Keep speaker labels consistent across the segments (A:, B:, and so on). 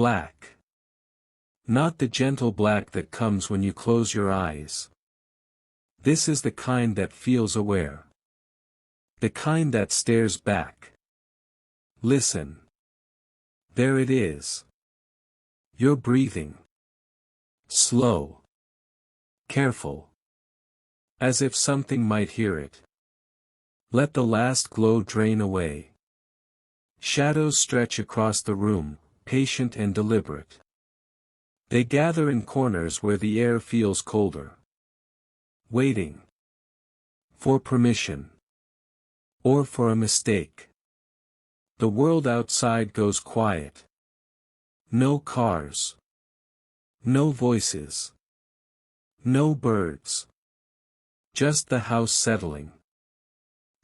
A: Black. Not the gentle black that comes when you close your eyes. This is the kind that feels aware. The kind that stares back. Listen. There it is. You're breathing. Slow. Careful. As if something might hear it. Let the last glow drain away. Shadows stretch across the room, patient and deliberate. They gather in corners where the air feels colder. Waiting. For permission. Or for a mistake. The world outside goes quiet. No cars. No voices. No birds. Just the house settling.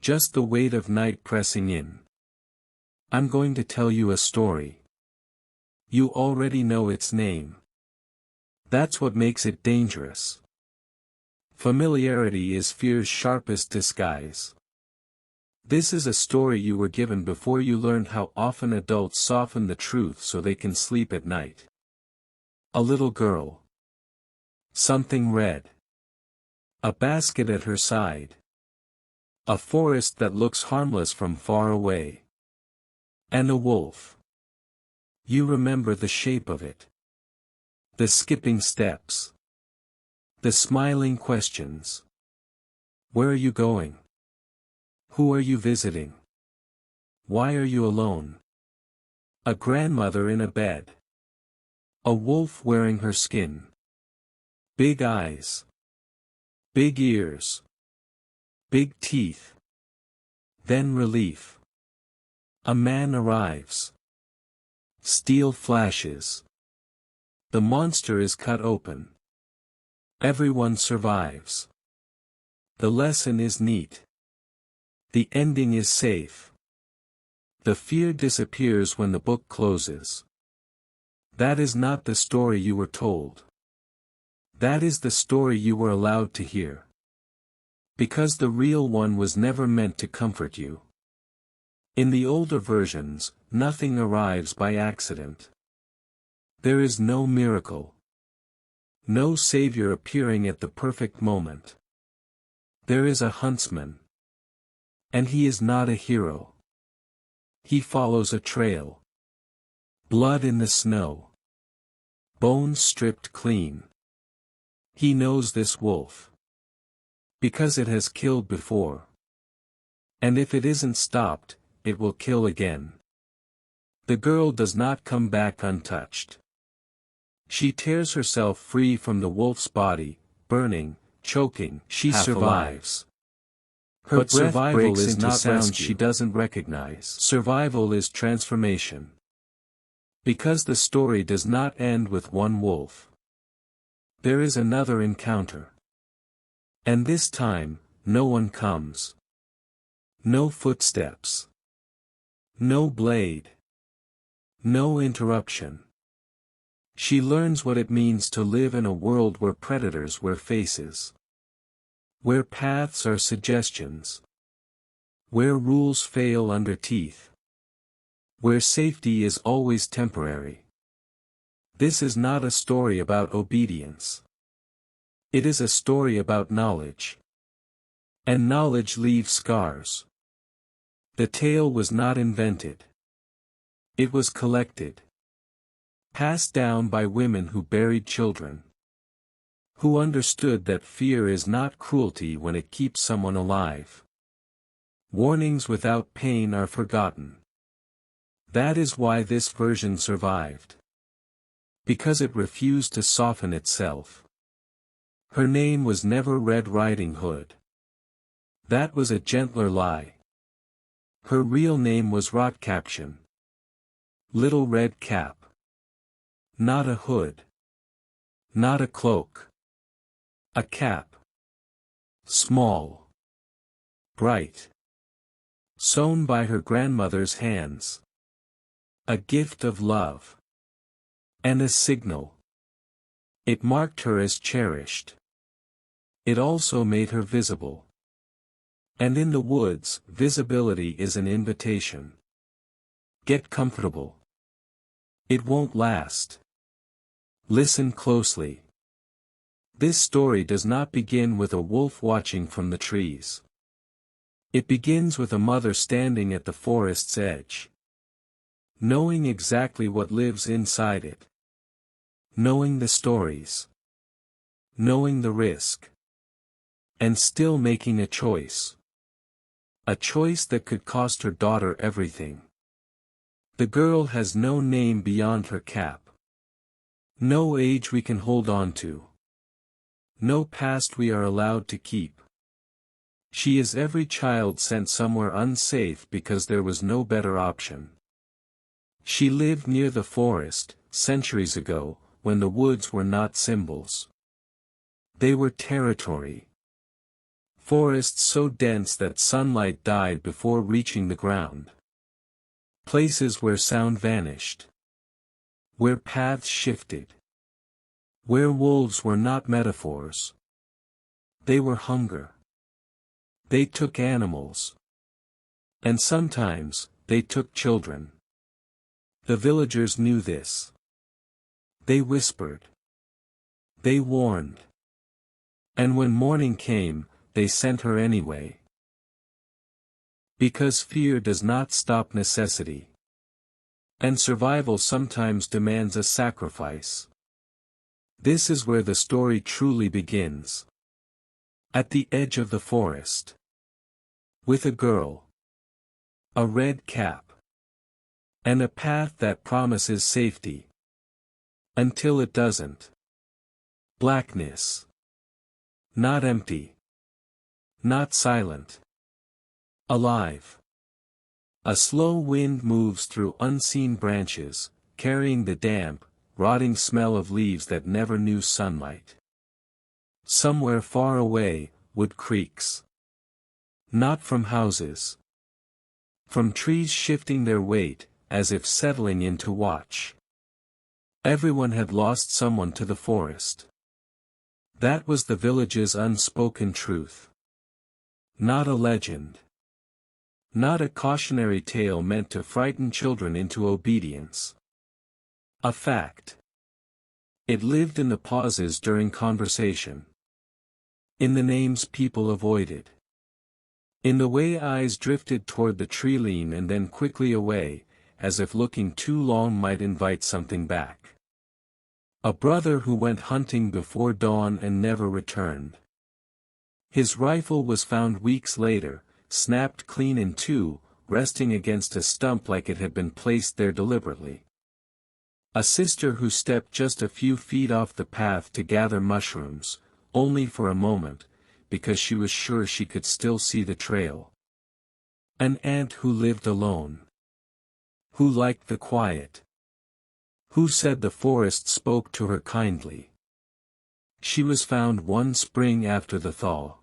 A: Just the weight of night pressing in. I'm going to tell you a story. You already know its name. That's what makes it dangerous. Familiarity is fear's sharpest disguise. This is a story you were given before you learned how often adults soften the truth so they can sleep at night. A little girl. Something red. A basket at her side. A forest that looks harmless from far away. And a wolf. You remember the shape of it. The skipping steps. The smiling questions. Where are you going? Who are you visiting? Why are you alone? A grandmother in a bed. A wolf wearing her skin. Big eyes. Big ears. Big teeth. Then relief. A man arrives. Steel flashes. The monster is cut open. Everyone survives. The lesson is neat. The ending is safe. The fear disappears when the book closes. That is not the story you were told. That is the story you were allowed to hear. Because the real one was never meant to comfort you. In the older versions, nothing arrives by accident. There is no miracle. No savior appearing at the perfect moment. There is a huntsman. And he is not a hero. He follows a trail. Blood in the snow. Bones stripped clean. He knows this wolf. Because it has killed before. And if it isn't stopped, it will kill again. The girl does not come back untouched. She tears herself free from the wolf's body, burning, choking, she survives. Her but survival is not sound she doesn't recognize. Survival is transformation. Because the story does not end with one wolf. There is another encounter. And this time, no one comes. No footsteps. No blade. No interruption. She learns what it means to live in a world where predators wear faces. Where paths are suggestions. Where rules fail under teeth. Where safety is always temporary. This is not a story about obedience. It is a story about knowledge. And knowledge leaves scars. The tale was not invented. It was collected. Passed down by women who buried children. Who understood that fear is not cruelty when it keeps someone alive. Warnings without pain are forgotten. That is why this version survived. Because it refused to soften itself. Her name was never Red Riding Hood. That was a gentler lie. Her real name was Rotkäppchen. Little Red Cap. Not a hood. Not a cloak. A cap. Small. Bright. Sewn by her grandmother's hands. A gift of love. And a signal. It marked her as cherished. It also made her visible. And in the woods, visibility is an invitation. Get comfortable. It won't last. Listen closely. This story does not begin with a wolf watching from the trees. It begins with a mother standing at the forest's edge. Knowing exactly what lives inside it. Knowing the stories. Knowing the risk. And still making a choice. A choice that could cost her daughter everything. The girl has no name beyond her cap. No age we can hold on to. No past we are allowed to keep. She is every child sent somewhere unsafe because there was no better option. She lived near the forest, centuries ago, when the woods were not symbols. They were territory. Forests so dense that sunlight died before reaching the ground. Places where sound vanished. Where paths shifted. Where wolves were not metaphors. They were hunger. They took animals. And sometimes, they took children. The villagers knew this. They whispered. They warned. And when morning came, they sent her anyway. Because fear does not stop necessity. And survival sometimes demands a sacrifice. This is where the story truly begins. At the edge of the forest. With a girl. A red cap. And a path that promises safety. Until it doesn't. Blackness. Not empty. Not silent. Alive. A slow wind moves through unseen branches, carrying the damp, rotting smell of leaves that never knew sunlight. Somewhere far away, wood creaks. Not from houses. From trees shifting their weight, as if settling in to watch. Everyone had lost someone to the forest. That was the village's unspoken truth. Not a legend. Not a cautionary tale meant to frighten children into obedience. A fact. It lived in the pauses during conversation. In the names people avoided. In the way eyes drifted toward the tree line and then quickly away, as if looking too long might invite something back. A brother who went hunting before dawn and never returned. His rifle was found weeks later, snapped clean in two, resting against a stump like it had been placed there deliberately. A sister who stepped just a few feet off the path to gather mushrooms, only for a moment, because she was sure she could still see the trail. An aunt who lived alone. Who liked the quiet. Who said the forest spoke to her kindly. She was found one spring after the thaw.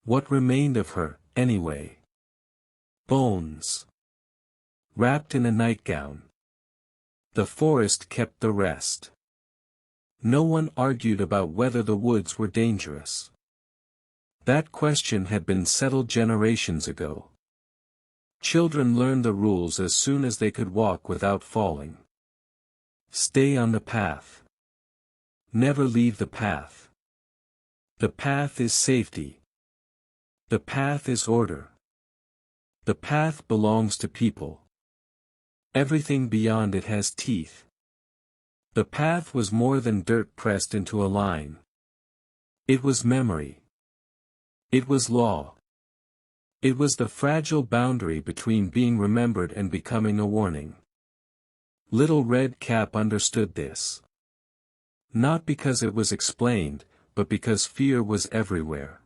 A: What remained of her, anyway? Bones. Wrapped in a nightgown. The forest kept the rest. No one argued about whether the woods were dangerous. That question had been settled generations ago. Children learned the rules as soon as they could walk without falling. Stay on the path. Never leave the path. The path is safety. The path is order. The path belongs to people. Everything beyond it has teeth. The path was more than dirt pressed into a line. It was memory. It was law. It was the fragile boundary between being remembered and becoming a warning. Little Red Cap understood this. Not because it was explained, but because fear was everywhere.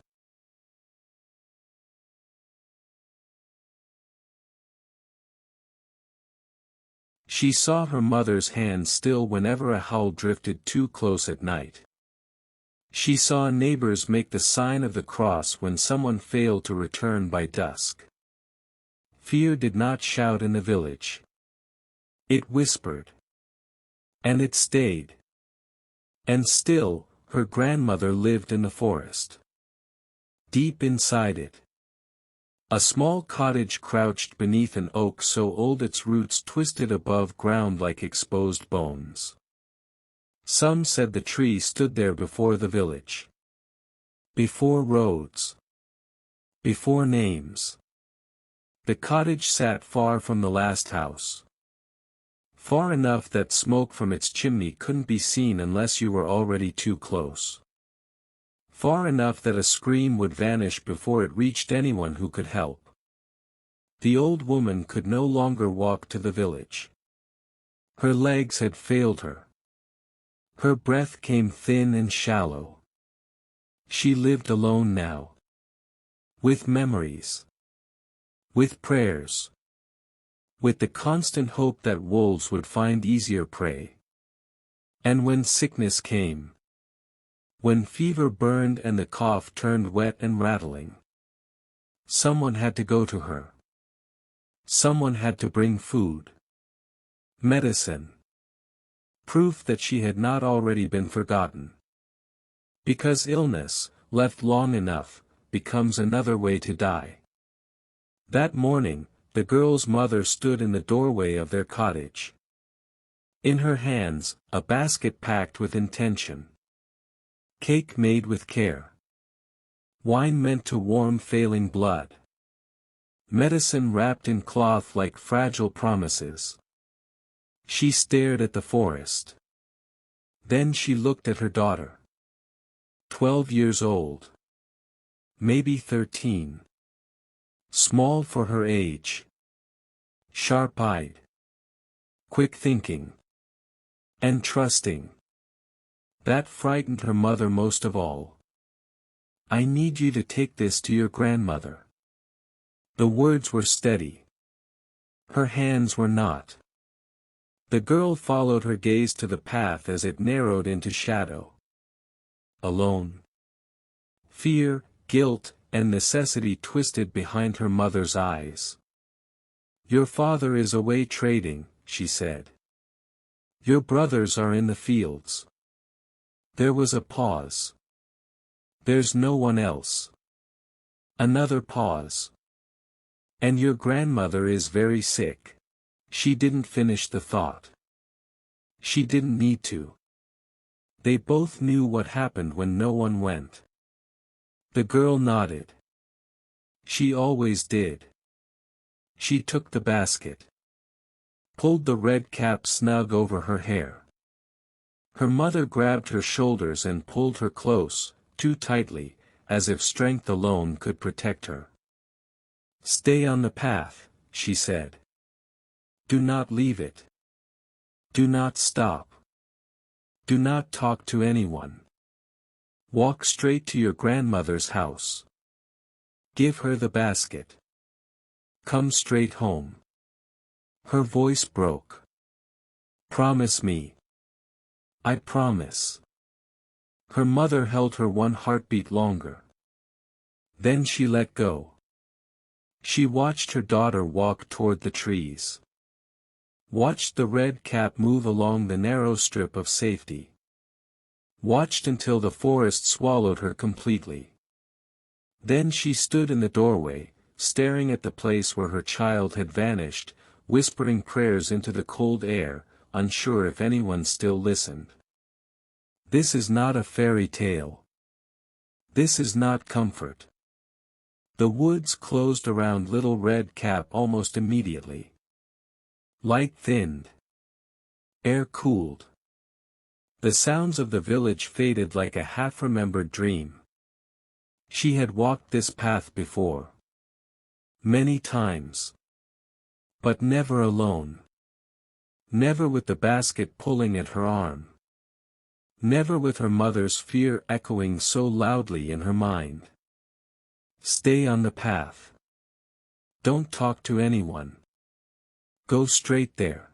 A: She saw her mother's hand still whenever a howl drifted too close at night. She saw neighbors make the sign of the cross when someone failed to return by dusk. Fear did not shout in the village. It whispered. And it stayed. And still, her grandmother lived in the forest. Deep inside it. A small cottage crouched beneath an oak so old its roots twisted above ground like exposed bones. Some said the tree stood there before the village. Before roads. Before names. The cottage sat far from the last house. Far enough that smoke from its chimney couldn't be seen unless you were already too close. Far enough that a scream would vanish before it reached anyone who could help. The old woman could no longer walk to the village. Her legs had failed her. Her breath came thin and shallow. She lived alone now. With memories. With prayers. With the constant hope that wolves would find easier prey. And when sickness came. When fever burned and the cough turned wet and rattling. Someone had to go to her. Someone had to bring food. Medicine. Proof that she had not already been forgotten. Because illness, left long enough, becomes another way to die. That morning, the girl's mother stood in the doorway of their cottage. In her hands, a basket packed with intention. Cake made with care. Wine meant to warm failing blood. Medicine wrapped in cloth like fragile promises. She stared at the forest. Then she looked at her daughter. 12 years old. Maybe 13. Small for her age. Sharp-eyed. Quick-thinking. And trusting. That frightened her mother most of all. I need you to take this to your grandmother. The words were steady. Her hands were not. The girl followed her gaze to the path as it narrowed into shadow. Alone. Fear, guilt, and necessity twisted behind her mother's eyes. Your father is away trading, she said. Your brothers are in the fields. There was a pause. There's no one else. Another pause. And your grandmother is very sick. She didn't finish the thought. She didn't need to. They both knew what happened when no one went. The girl nodded. She always did. She took the basket. Pulled the red cap snug over her hair. Her mother grabbed her shoulders and pulled her close, too tightly, as if strength alone could protect her. Stay on the path, she said. Do not leave it. Do not stop. Do not talk to anyone. Walk straight to your grandmother's house. Give her the basket. Come straight home. Her voice broke. Promise me. I promise. Her mother held her one heartbeat longer. Then she let go. She watched her daughter walk toward the trees. Watched the red cap move along the narrow strip of safety. Watched until the forest swallowed her completely. Then she stood in the doorway, staring at the place where her child had vanished, whispering prayers into the cold air, unsure if anyone still listened. This is not a fairy tale. This is not comfort. The woods closed around Little Red Cap almost immediately. Light thinned. Air cooled. The sounds of the village faded like a half-remembered dream. She had walked this path before. Many times. But never alone. Never with the basket pulling at her arm. Never with her mother's fear echoing so loudly in her mind. Stay on the path. Don't talk to anyone. Go straight there.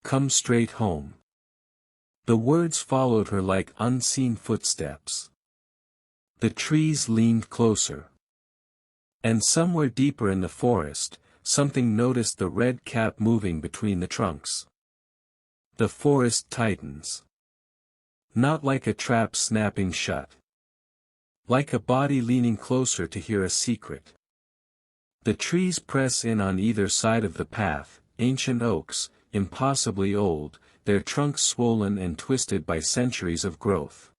A: Come straight home. The words followed her like unseen footsteps. The trees leaned closer. And somewhere deeper in the forest, something noticed the red cap moving between the trunks. The forest tightens. Not like a trap snapping shut. Like a body leaning closer to hear a secret. The trees press in on either side of the path, ancient oaks, impossibly old, their trunks swollen and twisted by centuries of growth.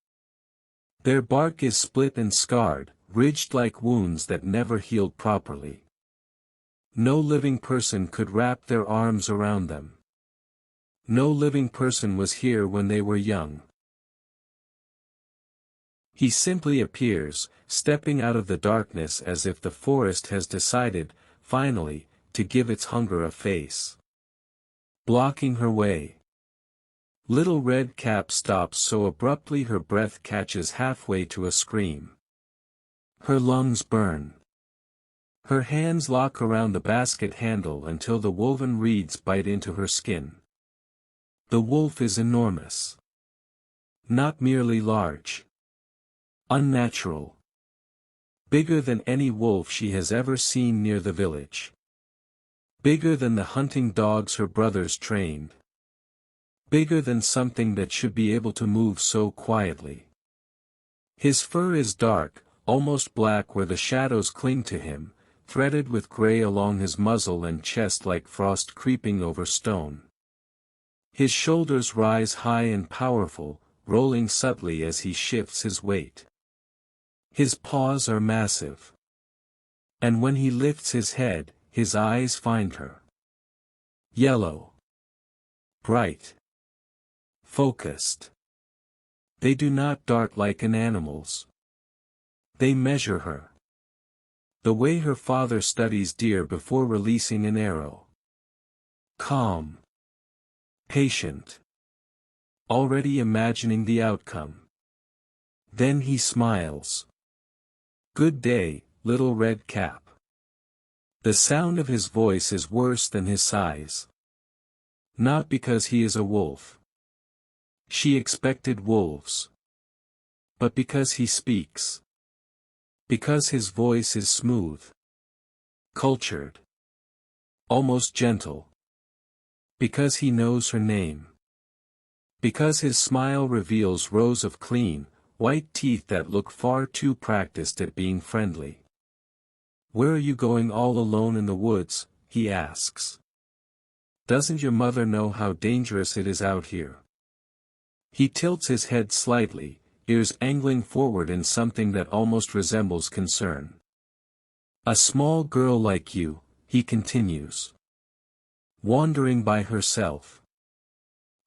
A: Their bark is split and scarred, ridged like wounds that never healed properly. No living person could wrap their arms around them. No living person was here when they were young. He simply appears, stepping out of the darkness as if the forest has decided, finally, to give its hunger a face. Blocking her way. Little Red Cap stops so abruptly her breath catches halfway to a scream. Her lungs burn. Her hands lock around the basket handle until the woven reeds bite into her skin. The wolf is enormous. Not merely large. Unnatural. Bigger than any wolf she has ever seen near the village. Bigger than the hunting dogs her brothers trained. Bigger than something that should be able to move so quietly. His fur is dark, almost black where the shadows cling to him, threaded with gray along his muzzle and chest like frost creeping over stone. His shoulders rise high and powerful, rolling subtly as he shifts his weight. His paws are massive. And when he lifts his head, his eyes find her. Yellow. Bright. Focused. They do not dart like an animal's. They measure her. The way her father studies deer before releasing an arrow. Calm. Patient. Already imagining the outcome. Then he smiles. Good day, Little Red Cap. The sound of his voice is worse than his size. Not because he is a wolf. She expected wolves. But because he speaks. Because his voice is smooth. Cultured. Almost gentle. Because he knows her name. Because his smile reveals rows of clean, white teeth that look far too practiced at being friendly. Where are you going all alone in the woods? He asks. Doesn't your mother know how dangerous it is out here? He tilts his head slightly, ears angling forward in something that almost resembles concern. A small girl like you, he continues. Wandering by herself.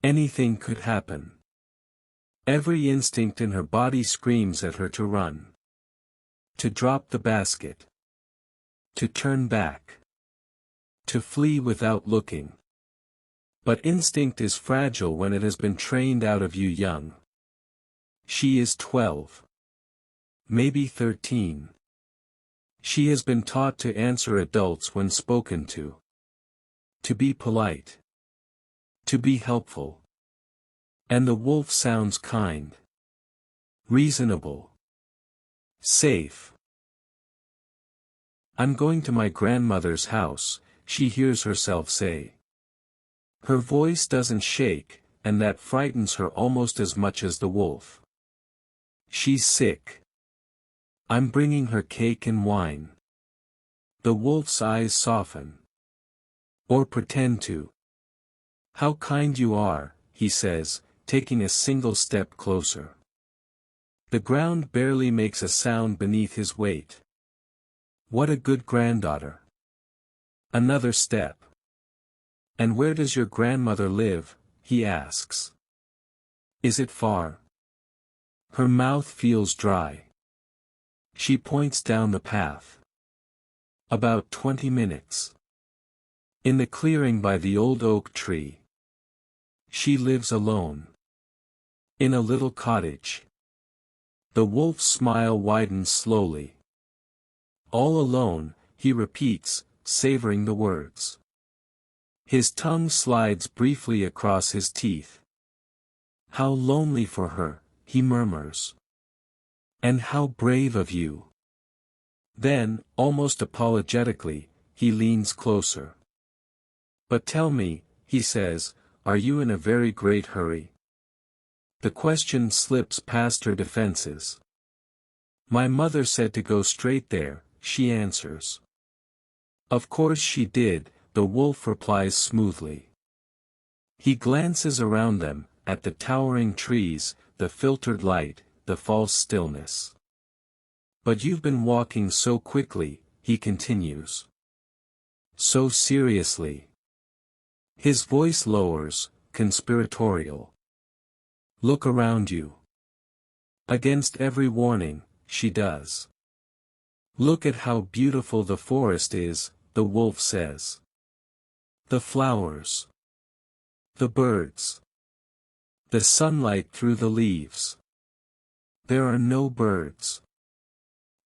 A: Anything could happen. Every instinct in her body screams at her to run. To drop the basket. To turn back. To flee without looking. But instinct is fragile when it has been trained out of you young. She is 12. Maybe 13. She has been taught to answer adults when spoken to. To be polite. To be helpful. And the wolf sounds kind. Reasonable. Safe. I'm going to my grandmother's house, she hears herself say. Her voice doesn't shake, and that frightens her almost as much as the wolf. She's sick. I'm bringing her cake and wine. The wolf's eyes soften. Or pretend to. How kind you are, he says, taking a single step closer. The ground barely makes a sound beneath his weight. What a good granddaughter. Another step. And where does your grandmother live? He asks. Is it far? Her mouth feels dry. She points down the path. About 20 minutes. In the clearing by the old oak tree. She lives alone. In a little cottage. The wolf's smile widens slowly. All alone, he repeats, savoring the words. His tongue slides briefly across his teeth. How lonely for her, he murmurs. And how brave of you. Then, almost apologetically, he leans closer. But tell me, he says, are you in a very great hurry? The question slips past her defenses. My mother said to go straight there, she answers. Of course she did, the wolf replies smoothly. He glances around them, at the towering trees, the filtered light, the false stillness. But you've been walking so quickly, he continues. So seriously. His voice lowers, conspiratorial. Look around you. Against every warning, she does. Look at how beautiful the forest is, the wolf says. The flowers. The birds. The sunlight through the leaves. There are no birds.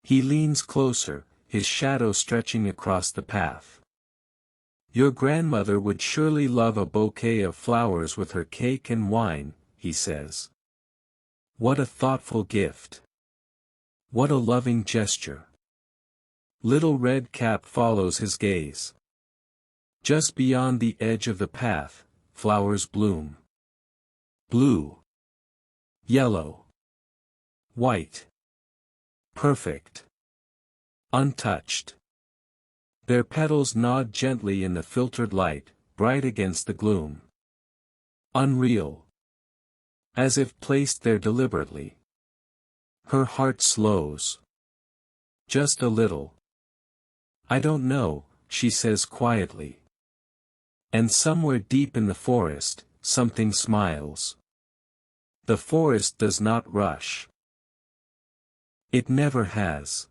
A: He leans closer, his shadow stretching across the path. Your grandmother would surely love a bouquet of flowers with her cake and wine, he says. What a thoughtful gift. What a loving gesture. Little Red Cap follows his gaze. Just beyond the edge of the path, flowers bloom. Blue. Yellow. White. Perfect. Untouched. Their petals nod gently in the filtered light, bright against the gloom. Unreal. As if placed there deliberately. Her heart slows. Just a little. I don't know, she says quietly. And somewhere deep in the forest, something smiles. The forest does not rush. It never has.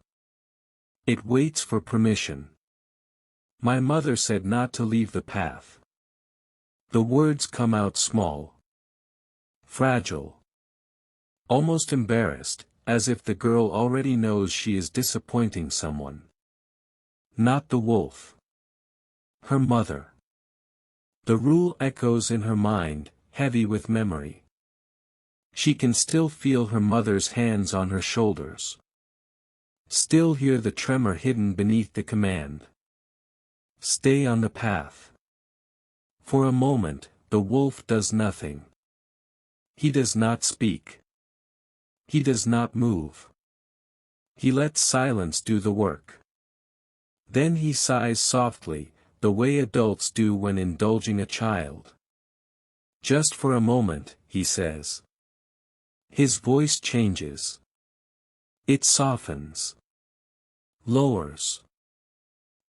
A: It waits for permission. My mother said not to leave the path. The words come out small. Fragile. Almost embarrassed, as if the girl already knows she is disappointing someone. Not the wolf. Her mother. The rule echoes in her mind, heavy with memory. She can still feel her mother's hands on her shoulders. Still hear the tremor hidden beneath the command. Stay on the path. For a moment, the wolf does nothing. He does not speak. He does not move. He lets silence do the work. Then he sighs softly, the way adults do when indulging a child. Just for a moment, he says. His voice changes. It softens. Lowers.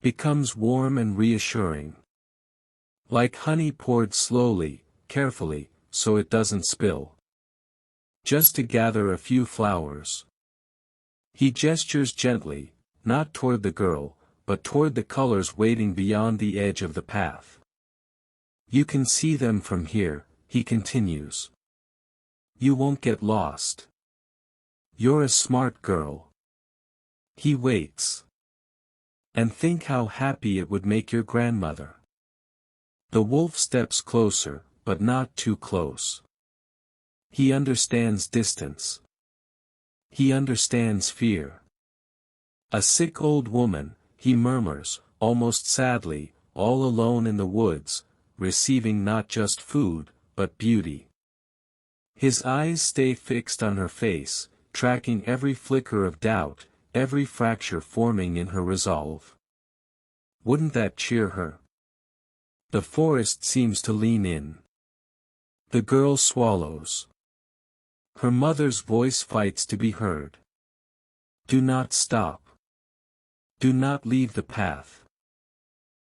A: Becomes warm and reassuring. Like honey poured slowly, carefully, so it doesn't spill. Just to gather a few flowers. He gestures gently, not toward the girl, but toward the colors waiting beyond the edge of the path. You can see them from here, he continues. You won't get lost. You're a smart girl. He waits. And think how happy it would make your grandmother. The wolf steps closer, but not too close. He understands distance. He understands fear. A sick old woman, he murmurs, almost sadly, all alone in the woods, receiving not just food, but beauty. His eyes stay fixed on her face, tracking every flicker of doubt, every fracture forming in her resolve. Wouldn't that cheer her? The forest seems to lean in. The girl swallows. Her mother's voice fights to be heard. Do not stop. Do not leave the path.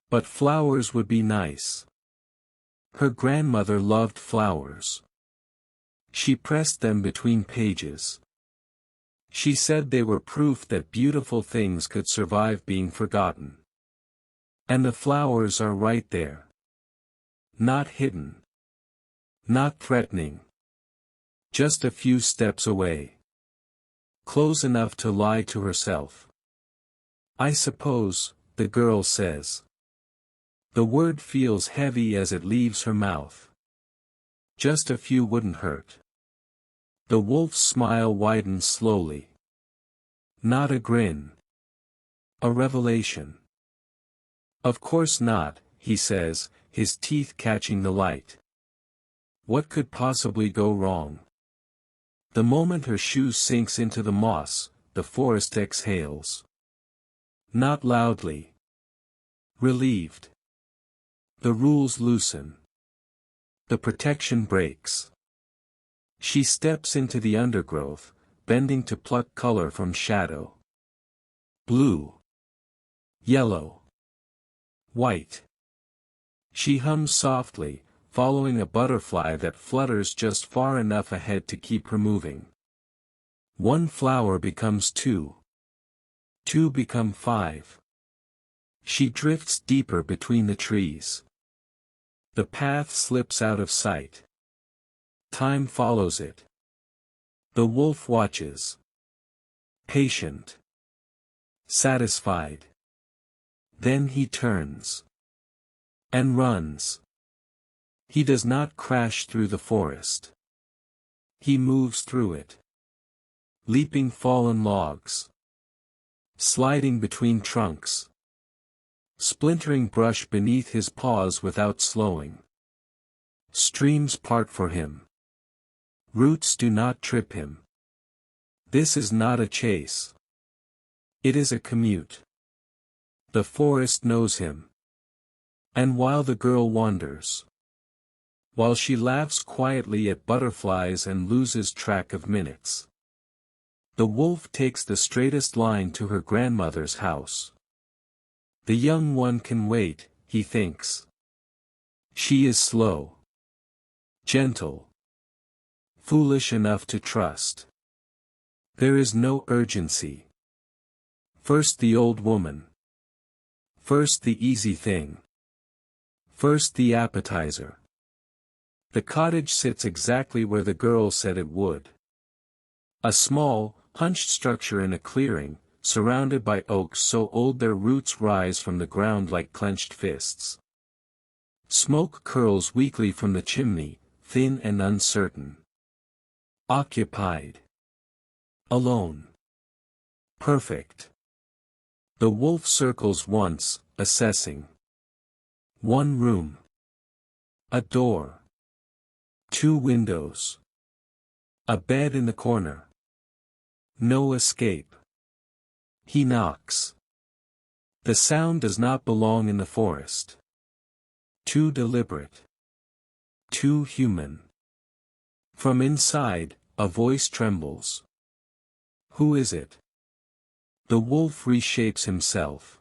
A: But flowers would be nice. Her grandmother loved flowers. She pressed them between pages. She said they were proof that beautiful things could survive being forgotten. And the flowers are right there. Not hidden. Not threatening. Just a few steps away. Close enough to lie to herself. I suppose, the girl says. The word feels heavy as it leaves her mouth. Just a few wouldn't hurt. The wolf's smile widens slowly. Not a grin. A revelation. Of course not, he says, his teeth catching the light. What could possibly go wrong? The moment her shoe sinks into the moss, the forest exhales. Not loudly. Relieved. The rules loosen. The protection breaks. She steps into the undergrowth, bending to pluck color from shadow. Blue. Yellow. White. She hums softly, following a butterfly that flutters just far enough ahead to keep her moving. One flower becomes two. Two become five. She drifts deeper between the trees. The path slips out of sight. Time follows it. The wolf watches. Patient. Satisfied. Then he turns. And runs. He does not crash through the forest. He moves through it. Leaping fallen logs. Sliding between trunks. Splintering brush beneath his paws without slowing. Streams part for him. Roots do not trip him. This is not a chase. It is a commute. The forest knows him. And while the girl wanders, while she laughs quietly at butterflies and loses track of minutes, the wolf takes the straightest line to her grandmother's house. The young one can wait, he thinks. She is slow. Gentle. Foolish enough to trust. There is no urgency. First the old woman. First the easy thing. First the appetizer. The cottage sits exactly where the girl said it would. A small, hunched structure in a clearing, surrounded by oaks so old their roots rise from the ground like clenched fists. Smoke curls weakly from the chimney, thin and uncertain. Occupied. Alone. Perfect. The wolf circles once, assessing. One room. A door. Two windows. A bed in the corner. No escape. He knocks. The sound does not belong in the forest. Too deliberate. Too human. From inside, a voice trembles. Who is it? The wolf reshapes himself.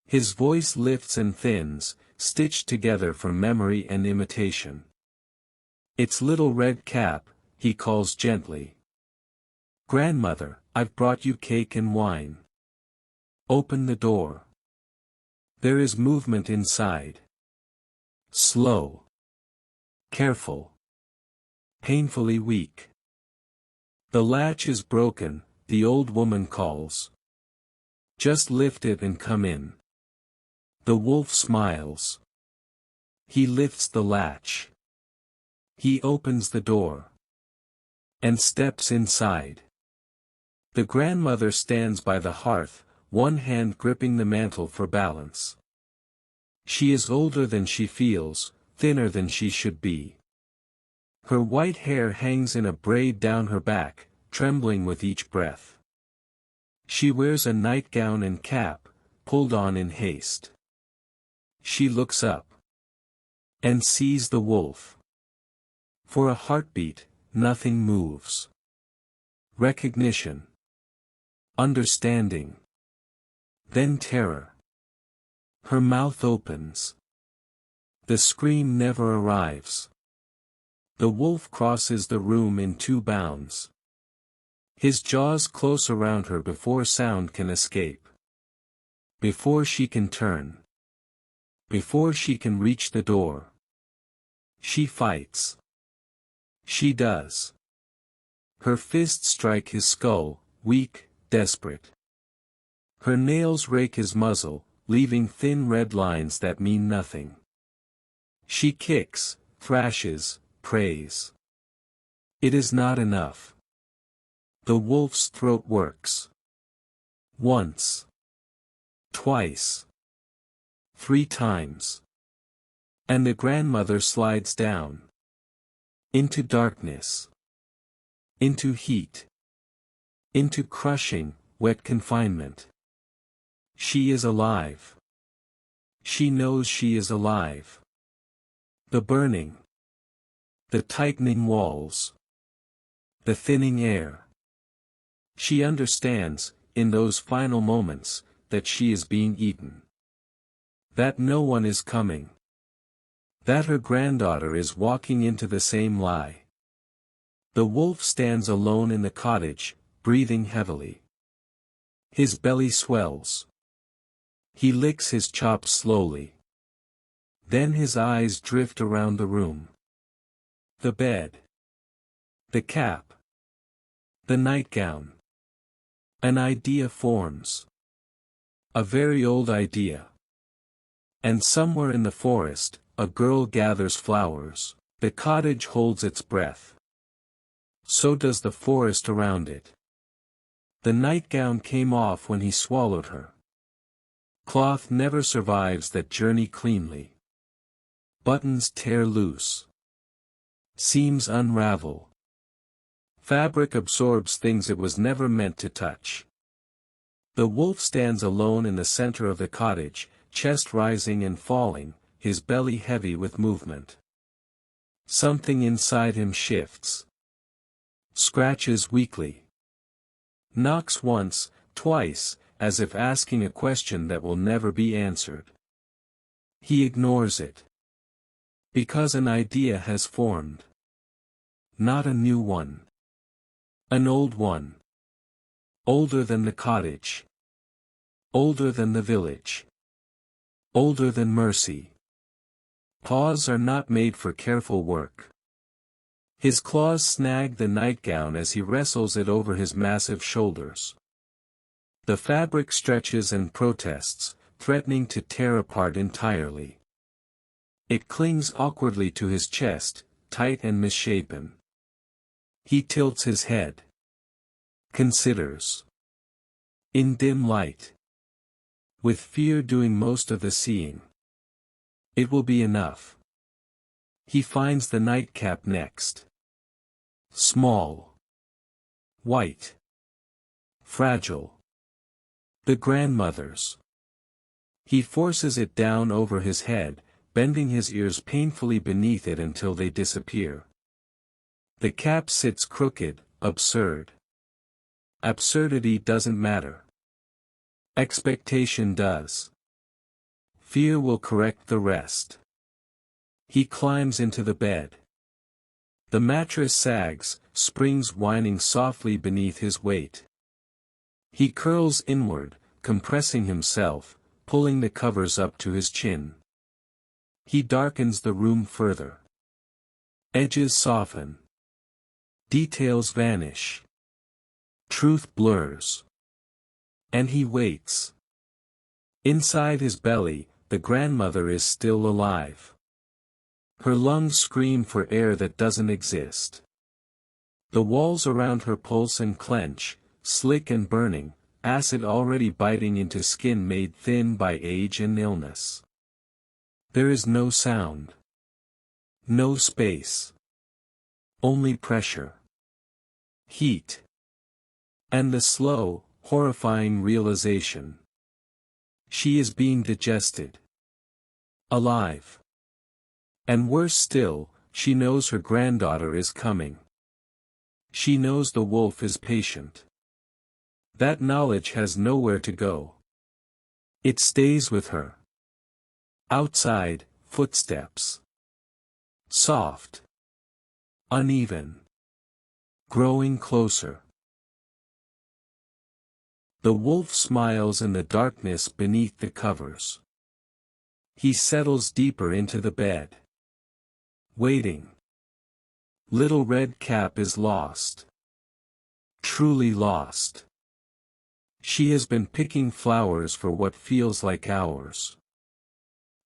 A: His voice lifts and thins, stitched together from memory and imitation. It's Little Red Cap, he calls gently. Grandmother, I've brought you cake and wine. Open the door. There is movement inside. Slow. Careful. Painfully weak. The latch is broken, the old woman calls. Just lift it and come in. The wolf smiles. He lifts the latch. He opens the door. And steps inside. The grandmother stands by the hearth, one hand gripping the mantle for balance. She is older than she feels, thinner than she should be. Her white hair hangs in a braid down her back, trembling with each breath. She wears a nightgown and cap, pulled on in haste. She looks up. And sees the wolf. For a heartbeat, nothing moves. Recognition. Understanding. Then terror. Her mouth opens. The scream never arrives. The wolf crosses the room in 2 bounds. His jaws close around her before sound can escape. Before she can turn. Before she can reach the door. She fights. She does. Her fists strike his skull, weak, desperate. Her nails rake his muzzle, leaving thin red lines that mean nothing. She kicks, thrashes, prays. It is not enough. The wolf's throat works. Once. Twice. 3 times. And the grandmother slides down. Into darkness. Into heat. Into crushing, wet confinement. She is alive. She knows she is alive. The burning. The tightening walls. The thinning air. She understands, in those final moments, that she is being eaten. That no one is coming. That her granddaughter is walking into the same lie. The wolf stands alone in the cottage, breathing heavily. His belly swells. He licks his chops slowly. Then his eyes drift around the room. The bed. The cap. The nightgown. An idea forms. A very old idea. And somewhere in the forest, a girl gathers flowers. The cottage holds its breath. So does the forest around it. The nightgown came off when he swallowed her. Cloth never survives that journey cleanly. Buttons tear loose. Seams unravel. Fabric absorbs things it was never meant to touch. The wolf stands alone in the center of the cottage, chest rising and falling, his belly heavy with movement. Something inside him shifts. Scratches weakly. Knocks once, twice, as if asking a question that will never be answered. He ignores it. Because an idea has formed. Not a new one. An old one. Older than the cottage. Older than the village. Older than mercy. Paws are not made for careful work. His claws snag the nightgown as he wrestles it over his massive shoulders. The fabric stretches and protests, threatening to tear apart entirely. It clings awkwardly to his chest, tight and misshapen. He tilts his head. Considers. In dim light. With fear doing most of the seeing. It will be enough. He finds the nightcap next. Small. White. Fragile. The grandmother's. He forces it down over his head, bending his ears painfully beneath it until they disappear. The cap sits crooked, absurd. Absurdity doesn't matter. Expectation does. Fear will correct the rest. He climbs into the bed. The mattress sags, springs whining softly beneath his weight. He curls inward, compressing himself, pulling the covers up to his chin. He darkens the room further. Edges soften. Details vanish. Truth blurs. And he waits. Inside his belly, the grandmother is still alive. Her lungs scream for air that doesn't exist. The walls around her pulse and clench, slick and burning, acid already biting into skin made thin by age and illness. There is no sound. No space. Only pressure. Heat. And the slow, horrifying realization. She is being digested. Alive. And worse still, she knows her granddaughter is coming. She knows the wolf is patient. That knowledge has nowhere to go. It stays with her. Outside, footsteps. Soft. Uneven. Growing closer. The wolf smiles in the darkness beneath the covers. He settles deeper into the bed. Waiting. Little Red Cap is lost. Truly lost. She has been picking flowers for what feels like hours.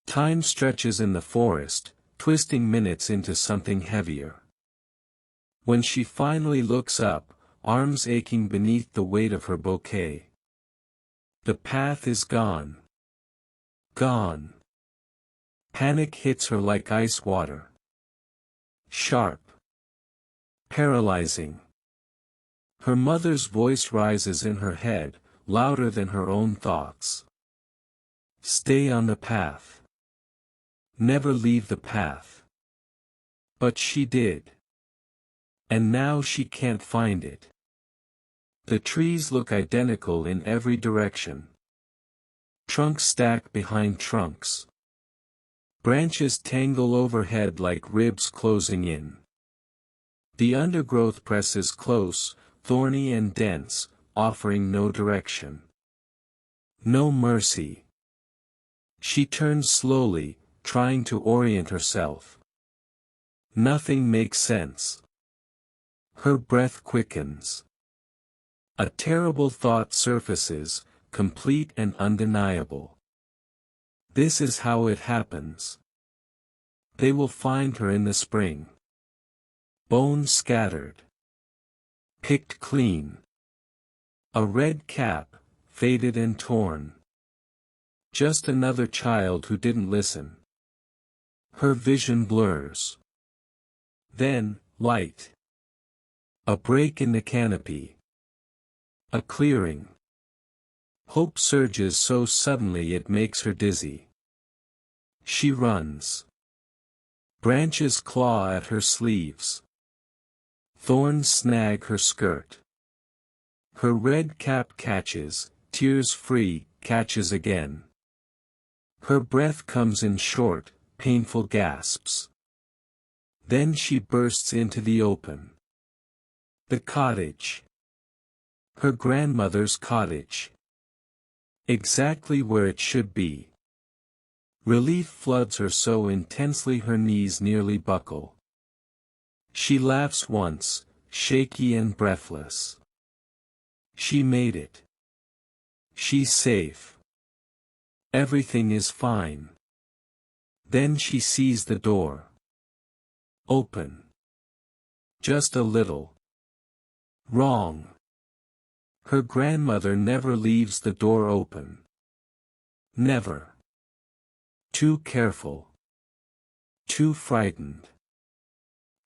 A: Time stretches in the forest, twisting minutes into something heavier. When she finally looks up, arms aching beneath the weight of her bouquet. The path is gone. Gone. Panic hits her like ice water. Sharp. Paralyzing. Her mother's voice rises in her head, louder than her own thoughts. Stay on the path. Never leave the path. But she did. And now she can't find it. The trees look identical in every direction. Trunks stack behind trunks. Branches tangle overhead like ribs closing in. The undergrowth presses close, thorny and dense, offering no direction. No mercy. She turns slowly, trying to orient herself. Nothing makes sense. Her breath quickens. A terrible thought surfaces, complete and undeniable. This is how it happens. They will find her in the spring. Bones scattered. Picked clean. A red cap, faded and torn. Just another child who didn't listen. Her vision blurs. Then, light. A break in the canopy. A clearing. Hope surges so suddenly it makes her dizzy. She runs. Branches claw at her sleeves. Thorns snag her skirt. Her red cap catches, tears free, catches again. Her breath comes in short, painful gasps. Then she bursts into the open. The cottage. Her grandmother's cottage. Exactly where it should be. Relief floods her so intensely her knees nearly buckle. She laughs once, shaky and breathless. She made it. She's safe. Everything is fine. Then she sees the door. Open. Just a little. Wrong. Her grandmother never leaves the door open. Never. Too careful. Too frightened.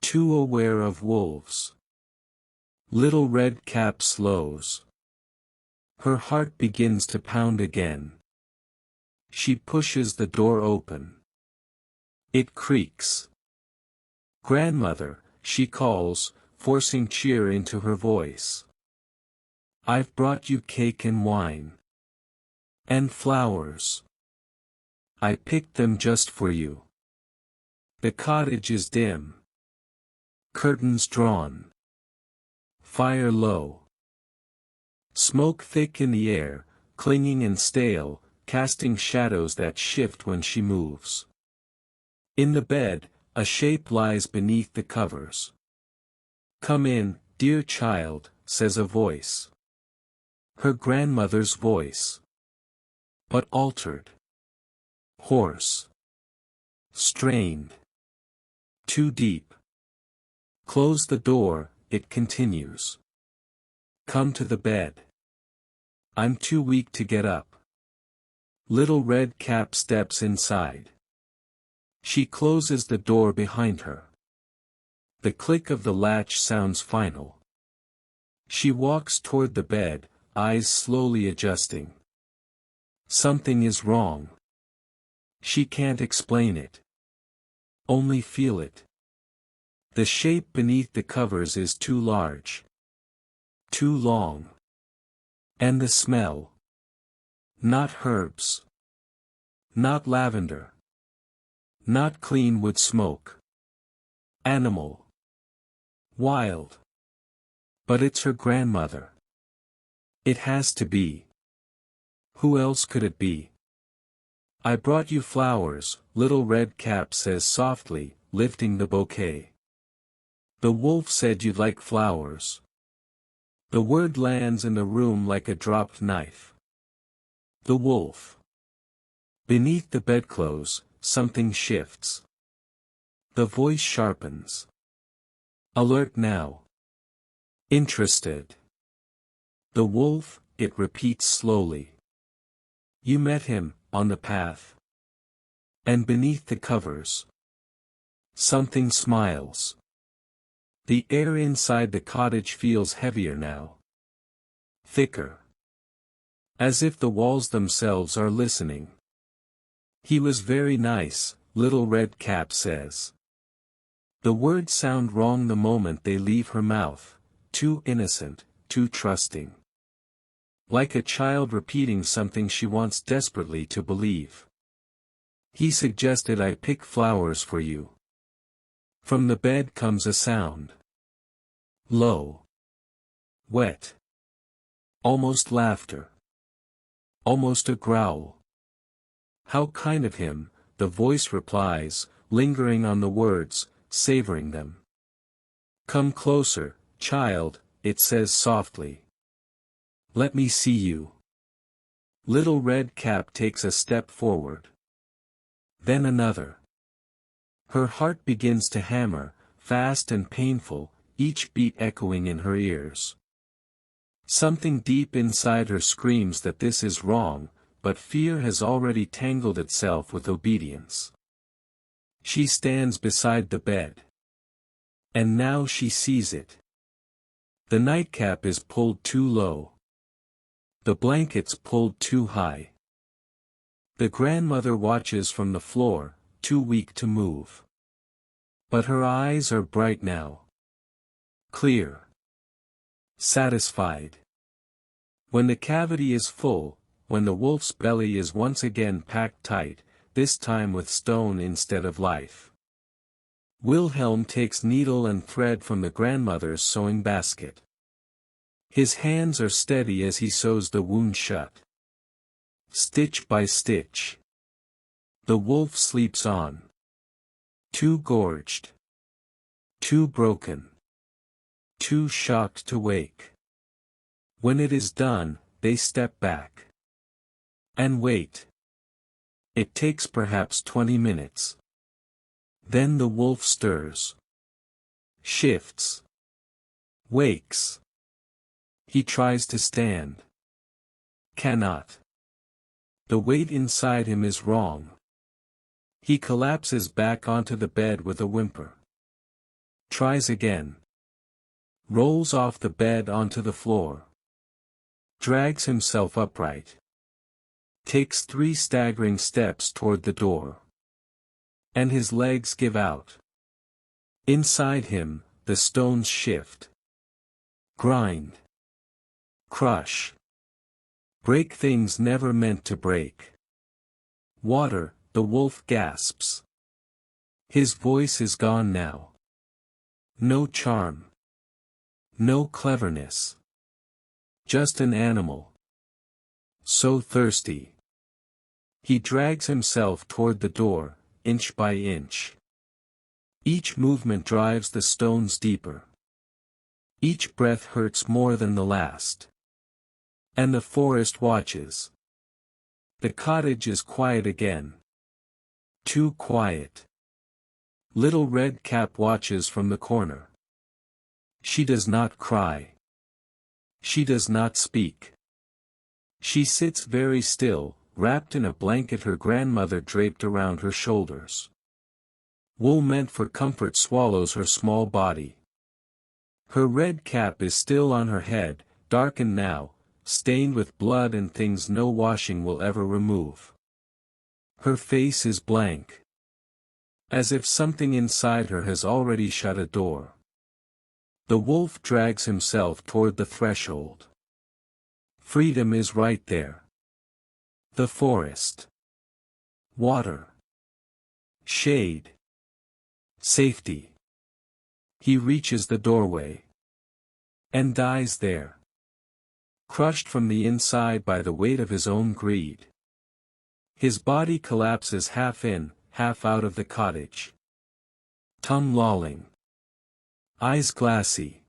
A: Too aware of wolves. Little Red Cap slows. Her heart begins to pound again. She pushes the door open. It creaks. Grandmother, she calls, forcing cheer into her voice. I've brought you cake and wine. And flowers. I picked them just for you. The cottage is dim. Curtains drawn. Fire low. Smoke thick in the air, clinging and stale, casting shadows that shift when she moves. In the bed, a shape lies beneath the covers. Come in, dear child, says a voice. Her grandmother's voice. But altered. Hoarse. Strained. Too deep. Close the door, it continues. Come to the bed. I'm too weak to get up. Little Red Cap steps inside. She closes the door behind her. The click of the latch sounds final. She walks toward the bed, eyes slowly adjusting. Something is wrong. She can't explain it. Only feel it. The shape beneath the covers is too large. Too long. And the smell. Not herbs. Not lavender. Not clean wood smoke. Animal. Wild. But it's her grandmother. It has to be. Who else could it be? I brought you flowers, Little Red Cap says softly, lifting the bouquet. The wolf said you'd like flowers. The word lands in the room like a dropped knife. The wolf. Beneath the bedclothes, something shifts. The voice sharpens. Alert now. Interested. The wolf, it repeats slowly. You met him, on the path. And beneath the covers. Something smiles. The air inside the cottage feels heavier now. Thicker. As if the walls themselves are listening. He was very nice, Little Red Cap says. The words sound wrong the moment they leave her mouth, too innocent, too trusting. Like a child repeating something she wants desperately to believe. He suggested I pick flowers for you. From the bed comes a sound. Low. Wet. Almost laughter. Almost a growl. How kind of him, the voice replies, lingering on the words, savoring them. Come closer, child, it says softly. Let me see you. Little Red Cap takes a step forward. Then another. Her heart begins to hammer, fast and painful, each beat echoing in her ears. Something deep inside her screams that this is wrong, but fear has already tangled itself with obedience. She stands beside the bed. And now she sees it. The nightcap is pulled too low. The blankets pulled too high. The grandmother watches from the floor, too weak to move. But her eyes are bright now. Clear. Satisfied. When the cavity is full, when the wolf's belly is once again packed tight, this time with stone instead of life. Wilhelm takes needle and thread from the grandmother's sewing basket. His hands are steady as he sews the wound shut. Stitch by stitch. The wolf sleeps on. Too gorged. Too broken. Too shocked to wake. When it is done, they step back. And wait. It takes perhaps 20 minutes. Then the wolf stirs. Shifts. Wakes. He tries to stand. Cannot. The weight inside him is wrong. He collapses back onto the bed with a whimper. Tries again. Rolls off the bed onto the floor. Drags himself upright. Takes 3 staggering steps toward the door. And his legs give out. Inside him, the stones shift. Grind. Crush. Break things never meant to break. Water, the wolf gasps. His voice is gone now. No charm. No cleverness. Just an animal. So thirsty. He drags himself toward the door, inch by inch. Each movement drives the stones deeper. Each breath hurts more than the last. And the forest watches. The cottage is quiet again. Too quiet. Little Red Cap watches from the corner. She does not cry. She does not speak. She sits very still, wrapped in a blanket her grandmother draped around her shoulders. Wool meant for comfort swallows her small body. Her red cap is still on her head, darkened now, stained with blood and things no washing will ever remove. Her face is blank. As if something inside her has already shut a door. The wolf drags himself toward the threshold. Freedom is right there. The forest. Water. Shade. Safety. He reaches the doorway. And dies there. Crushed from the inside by the weight of his own greed. His body collapses half in, half out of the cottage. Tongue lolling. Eyes glassy.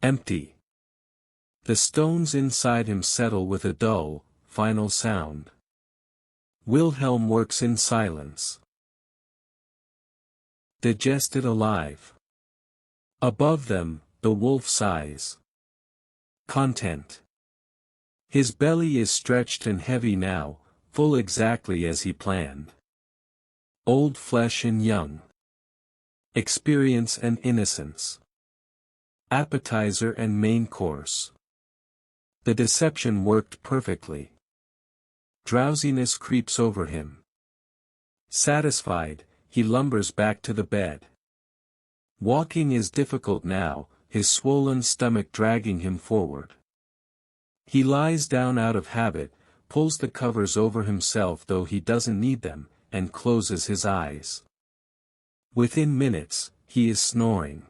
A: Empty. The stones inside him settle with a dull, final sound. Wilhelm works in silence. Digested alive. Above them, the wolf sighs. Content. His belly is stretched and heavy now, full exactly as he planned. Old flesh and young. Experience and innocence. Appetizer and main course. The deception worked perfectly. Drowsiness creeps over him. Satisfied, he lumbers back to the bed. Walking is difficult now, his swollen stomach dragging him forward. He lies down out of habit, pulls the covers over himself though he doesn't need them, and closes his eyes. Within minutes, he is snoring.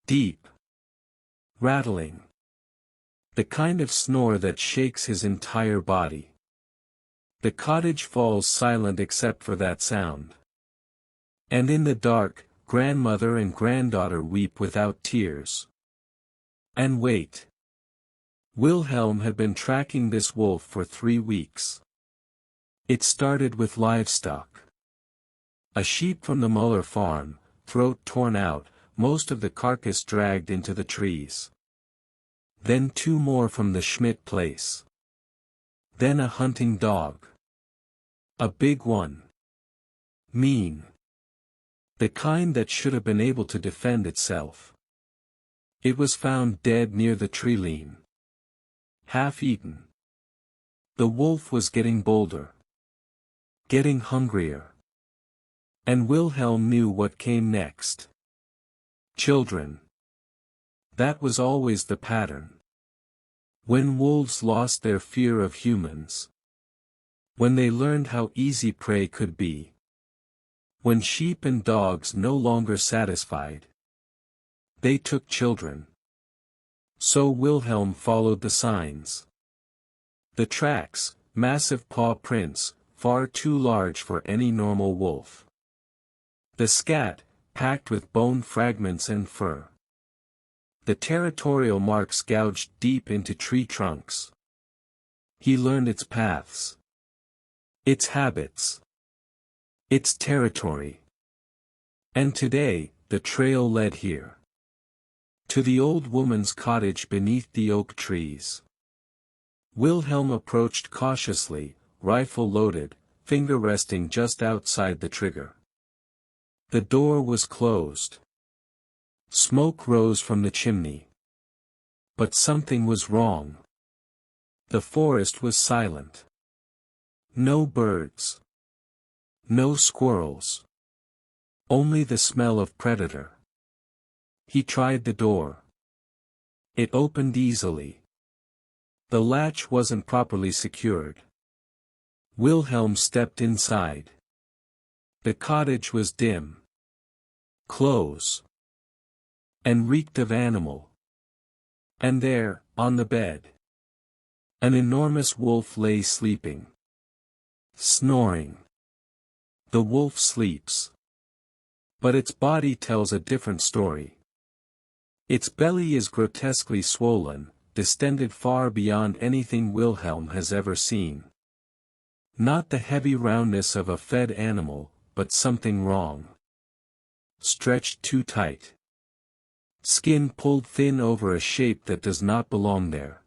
A: Deep. Rattling. The kind of snore that shakes his entire body. The cottage falls silent except for that sound. And in the dark, grandmother and granddaughter weep without tears. And wait. Wilhelm had been tracking this wolf for 3 weeks. It started with livestock. A sheep from the Muller farm, throat torn out, most of the carcass dragged into the trees. Then 2 more from the Schmidt place. Then a hunting dog. A big one. Mean. The kind that should have been able to defend itself. It was found dead near the tree line. Half eaten. The wolf was getting bolder. Getting hungrier. And Wilhelm knew what came next. Children. That was always the pattern. When wolves lost their fear of humans. When they learned how easy prey could be. When sheep and dogs no longer satisfied. They took children. So Wilhelm followed the signs. The tracks, massive paw prints, far too large for any normal wolf. The scat, packed with bone fragments and fur. The territorial marks gouged deep into tree trunks. He learned its paths. Its habits. Its territory. And today, the trail led here. To the old woman's cottage beneath the oak trees. Wilhelm approached cautiously, rifle loaded, finger resting just outside the trigger. The door was closed. Smoke rose from the chimney. But something was wrong. The forest was silent. No birds. No squirrels. Only the smell of predator. He tried the door. It opened easily. The latch wasn't properly secured. Wilhelm stepped inside. The cottage was dim. Close. And reeked of animal. And there, on the bed, an enormous wolf lay sleeping. Snoring. The wolf sleeps. But its body tells a different story. Its belly is grotesquely swollen, distended far beyond anything Wilhelm has ever seen. Not the heavy roundness of a fed animal, but something wrong. Stretched too tight. Skin pulled thin over a shape that does not belong there.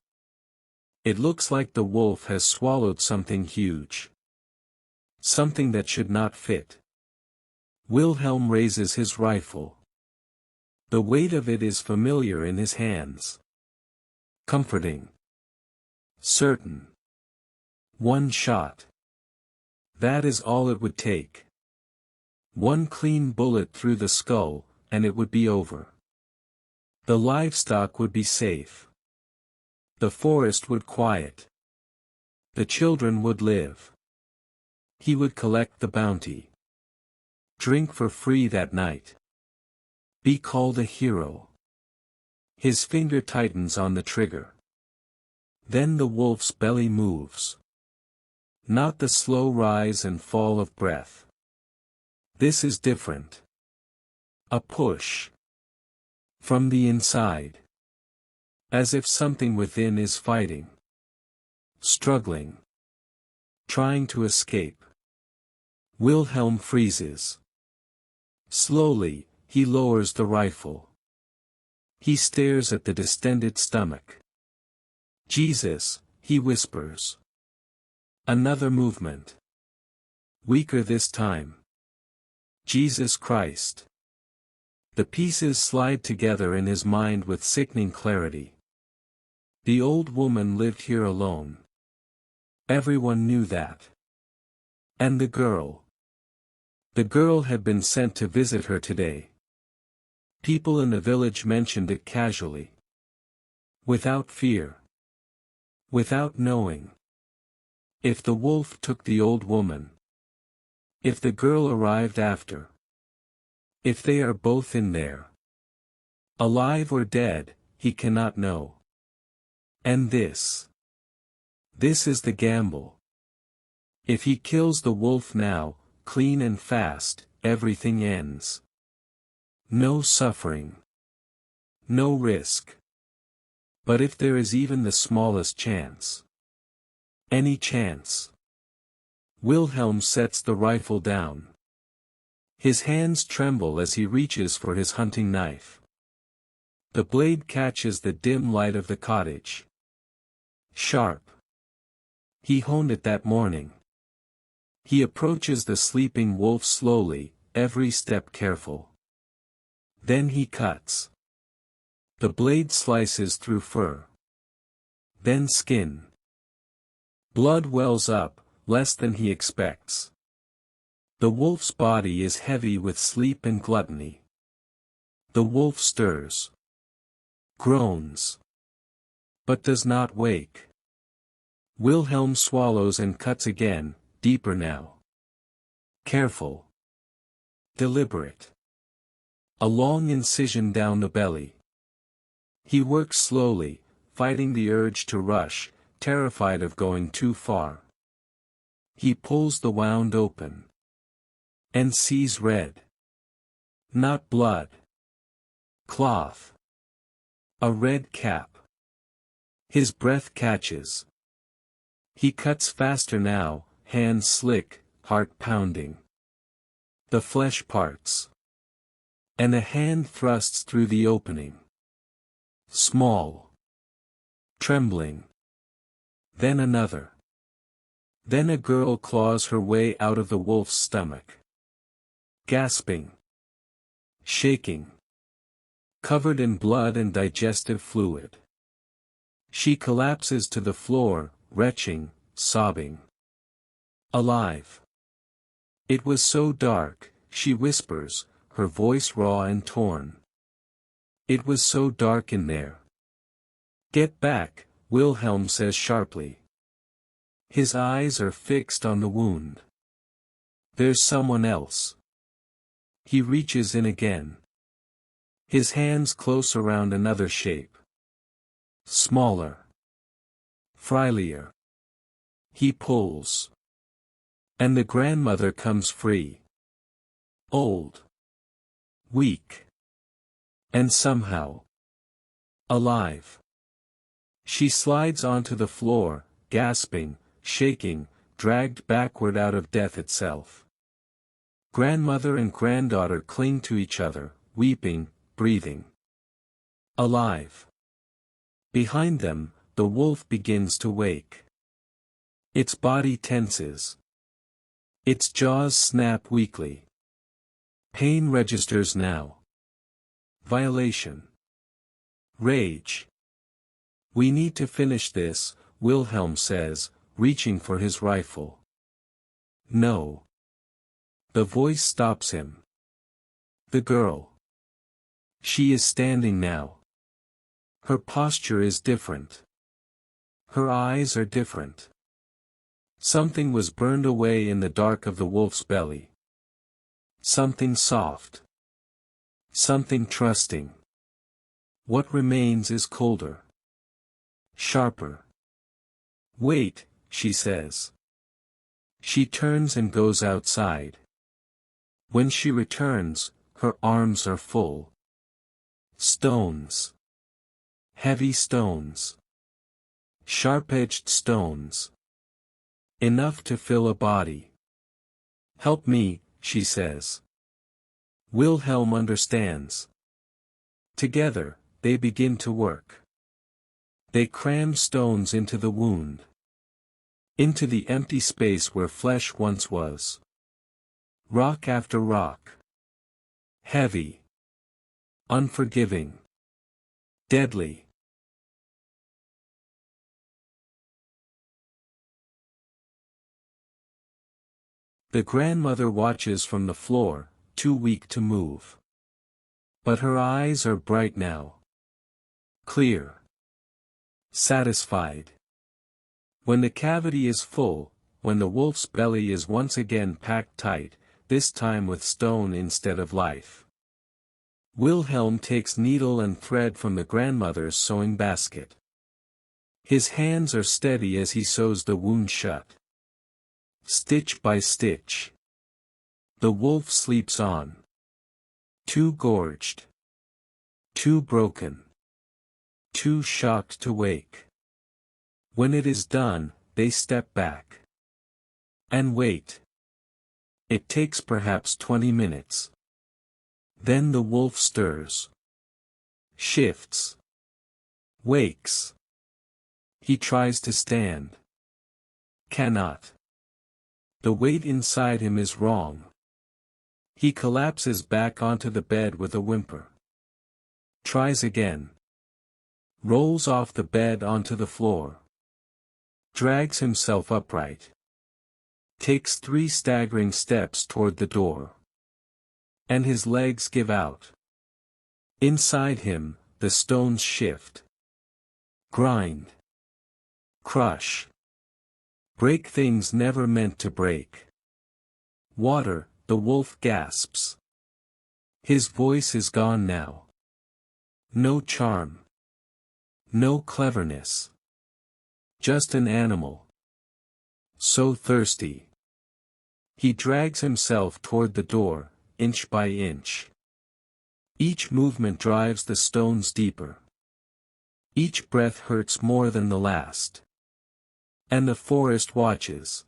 A: It looks like the wolf has swallowed something huge. Something that should not fit. Wilhelm raises his rifle. The weight of it is familiar in his hands. Comforting. Certain. 1 shot. That is all it would take. 1 clean bullet through the skull, and it would be over. The livestock would be safe. The forest would quiet. The children would live. He would collect the bounty. Drink for free that night. Be called a hero. His finger tightens on the trigger. Then the wolf's belly moves. Not the slow rise and fall of breath. This is different. A push. From the inside. As if something within is fighting. Struggling. Trying to escape. Wilhelm freezes. Slowly, he lowers the rifle. He stares at the distended stomach. Jesus, he whispers. Another movement. Weaker this time. Jesus Christ. The pieces slide together in his mind with sickening clarity. The old woman lived here alone. Everyone knew that. And the girl. The girl had been sent to visit her today. People in the village mentioned it casually. Without fear. Without knowing. If the wolf took the old woman. If the girl arrived after. If they are both in there. Alive or dead, he cannot know. And this is the gamble. If he kills the wolf now, clean and fast, everything ends. No suffering. No risk. But if there is even the smallest chance. Any chance. Wilhelm sets the rifle down. His hands tremble as he reaches for his hunting knife. The blade catches the dim light of the cottage. Sharp. He honed it that morning. He approaches the sleeping wolf slowly, every step careful. Then he cuts. The blade slices through fur. Then skin. Blood wells up, less than he expects. The wolf's body is heavy with sleep and gluttony. The wolf stirs. Groans. But does not wake. Wilhelm swallows and cuts again, deeper now. Careful. Deliberate. A long incision down the belly. He works slowly, fighting the urge to rush, terrified of going too far. He pulls the wound open. And sees red. Not blood. Cloth. A red cap. His breath catches. He cuts faster now, hands slick, heart pounding. The flesh parts. And a hand thrusts through the opening. Small. Trembling. Then another. Then a girl claws her way out of the wolf's stomach. Gasping. Shaking. Covered in blood and digestive fluid. She collapses to the floor, retching, sobbing. Alive. It was so dark, she whispers, her voice raw and torn. It was so dark in there. Get back, Wilhelm says sharply. His eyes are fixed on the wound. There's someone else. He reaches in again. His hands close around another shape. Smaller. Frilier. He pulls. And the grandmother comes free. Old. Weak. And somehow. Alive. She slides onto the floor, gasping, shaking, dragged backward out of death itself. Grandmother and granddaughter cling to each other, weeping, breathing. Alive. Behind them, the wolf begins to wake. Its body tenses. Its jaws snap weakly. Pain registers now. Violation. Rage. We need to finish this, Wilhelm says, reaching for his rifle. No. The voice stops him. The girl. She is standing now. Her posture is different. Her eyes are different. Something was burned away in the dark of the wolf's belly. Something soft. Something trusting. What remains is colder. Sharper. Wait, she says. She turns and goes outside. When she returns, her arms are full. Stones. Heavy stones. Sharp-edged stones. Enough to fill a body. Help me, she says. Wilhelm understands. Together, they begin to work. They cram stones into the wound. Into the empty space where flesh once was. Rock after rock. Heavy. Unforgiving. Deadly. The grandmother watches from the floor, too weak to move. But her eyes are bright now. Clear. Satisfied. When the cavity is full, when the wolf's belly is once again packed tight, this time with stone instead of life. Wilhelm takes needle and thread from the grandmother's sewing basket. His hands are steady as he sews the wound shut. Stitch by stitch. The wolf sleeps on. Too gorged. Too broken. Too shocked to wake. When it is done, they step back. And wait. It takes perhaps 20 minutes. Then the wolf stirs. Shifts. Wakes. He tries to stand. Cannot. The weight inside him is wrong. He collapses back onto the bed with a whimper. Tries again. Rolls off the bed onto the floor. Drags himself upright. Takes 3 staggering steps toward the door. And his legs give out. Inside him, the stones shift. Grind. Crush. Break things never meant to break. Water, the wolf gasps. His voice is gone now. No charm. No cleverness. Just an animal. So thirsty. He drags himself toward the door, inch by inch. Each movement drives the stones deeper. Each breath hurts more than the last. And the forest watches.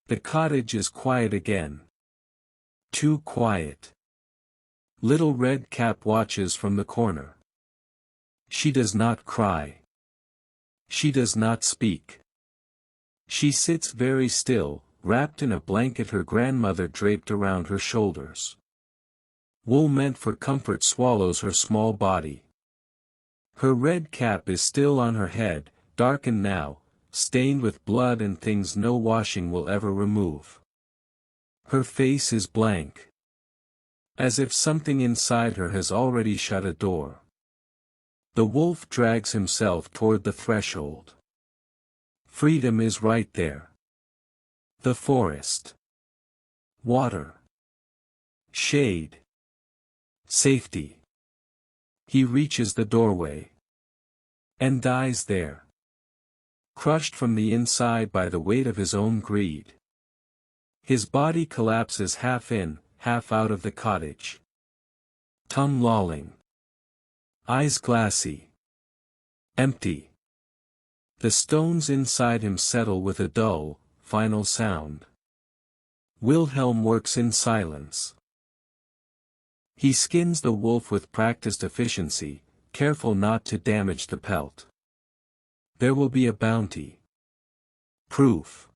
A: The cottage is quiet again. Too quiet. Little Red Cap watches from the corner. She does not cry. She does not speak. She sits very still, wrapped in a blanket her grandmother draped around her shoulders. Wool meant for comfort swallows her small body. Her red cap is still on her head, darkened now, stained with blood and things no washing will ever remove. Her face is blank. As if something inside her has already shut a door. The wolf drags himself toward the threshold. Freedom is right there. The forest. Water. Shade. Safety. He reaches the doorway. And dies there. Crushed from the inside by the weight of his own greed. His body collapses half in, half out of the cottage. Tongue lolling. Eyes glassy. Empty. The stones inside him settle with a dull, final sound. Wilhelm works in silence. He skins the wolf with practiced efficiency, careful not to damage the pelt. There will be a bounty. Proof.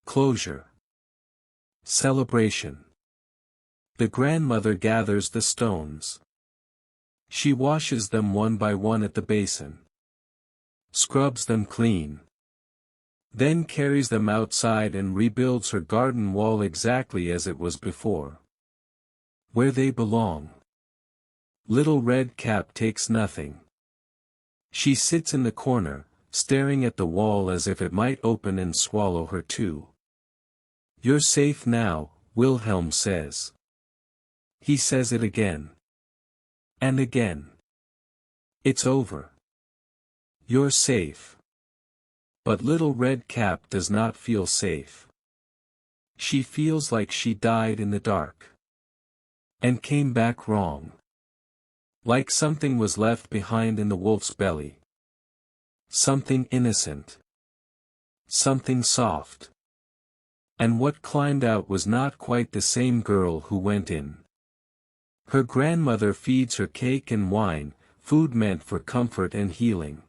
A: Closure. Celebration. The grandmother gathers the stones. She washes them one by one at the basin. Scrubs them clean. Then carries them outside and rebuilds her garden wall exactly as it was before. Where they belong. Little Red Cap takes nothing. She sits in the corner, staring at the wall as if it might open and swallow her too. You're safe now, Wilhelm says. He says it again. And again. It's over. You're safe. But Little Red Cap does not feel safe. She feels like she died in the dark. And came back wrong. Like something was left behind in the wolf's belly. Something innocent. Something soft. And what climbed out was not quite the same girl who went in. Her grandmother feeds her cake and wine, food meant for comfort and healing.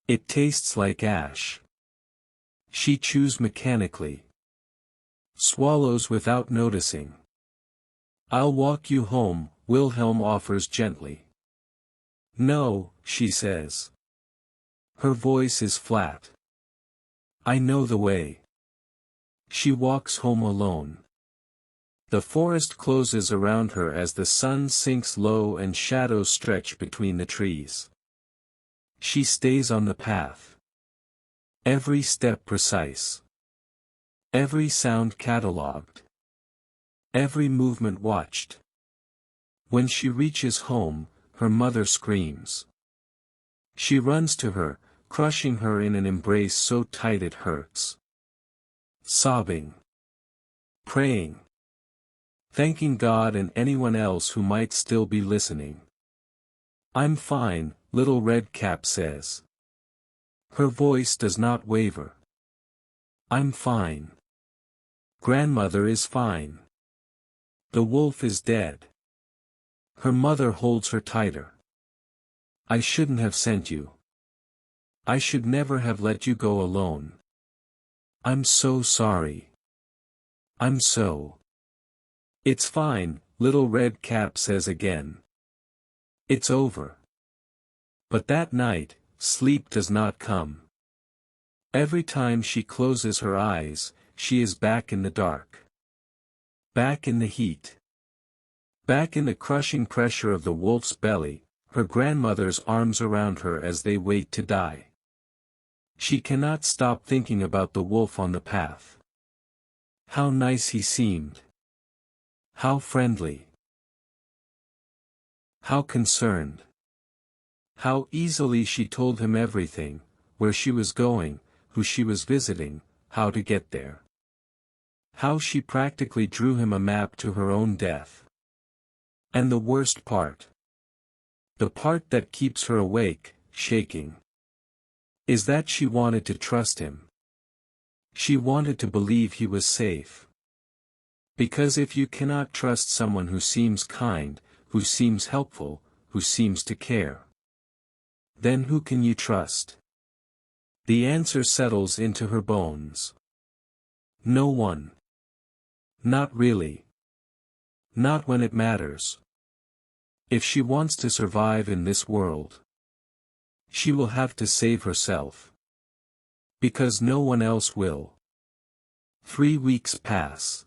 A: It tastes like ash. She chews mechanically. Swallows without noticing. I'll walk you home, Wilhelm offers gently. No, she says. Her voice is flat. I know the way. She walks home alone. The forest closes around her as the sun sinks low and shadows stretch between the trees. She stays on the path. Every step precise. Every sound catalogued. Every movement watched. When she reaches home, her mother screams. She runs to her, crushing her in an embrace so tight it hurts. Sobbing. Praying. Thanking God and anyone else who might still be listening. "I'm fine," Little Red Cap says. Her voice does not waver. "I'm fine. Grandmother is fine. The wolf is dead." Her mother holds her tighter. "I shouldn't have sent you. I should never have let you go alone. I'm so sorry. I'm so—" "It's fine," Little Red Cap says again. "It's over." But that night, sleep does not come. Every time she closes her eyes, she is back in the dark. Back in the heat. Back in the crushing pressure of the wolf's belly, her grandmother's arms around her as they wait to die. She cannot stop thinking about the wolf on the path. How nice he seemed. How friendly. How concerned. How easily she told him everything, where she was going, who she was visiting, how to get there. How she practically drew him a map to her own death. And the worst part. The part that keeps her awake, shaking. Is that she wanted to trust him. She wanted to believe he was safe. Because if you cannot trust someone who seems kind, who seems helpful, who seems to care, then who can you trust? The answer settles into her bones. No one. Not really. Not when it matters. If she wants to survive in this world, she will have to save herself. Because no one else will. 3 weeks pass.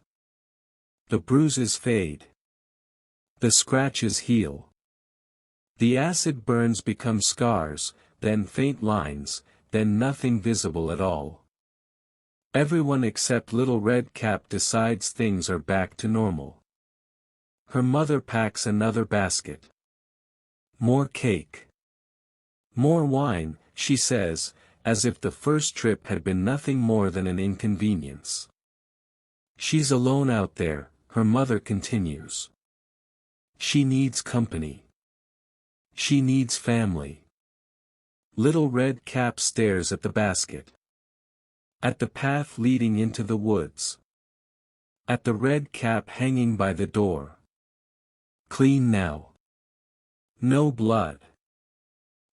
A: The bruises fade. The scratches heal. The acid burns become scars, then faint lines, then nothing visible at all. Everyone except Little Red Cap decides things are back to normal. Her mother packs another basket. More cake. More wine, she says, as if the first trip had been nothing more than an inconvenience. She's alone out there, her mother continues. She needs company. She needs family. Little Red Cap stares at the basket. At the path leading into the woods. At the red cap hanging by the door. Clean now. No blood.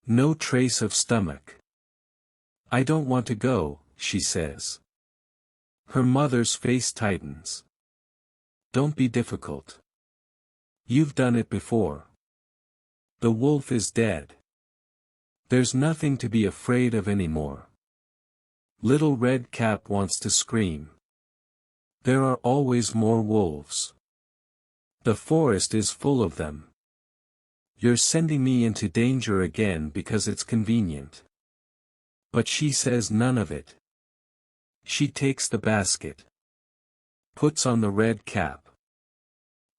A: No trace of stomach. "I don't want to go," she says. Her mother's face tightens. "Don't be difficult. You've done it before. The wolf is dead. There's nothing to be afraid of anymore." Little Red Cap wants to scream. There are always more wolves. The forest is full of them. "You're sending me into danger again because it's convenient." But she says none of it. She takes the basket. Puts on the red cap.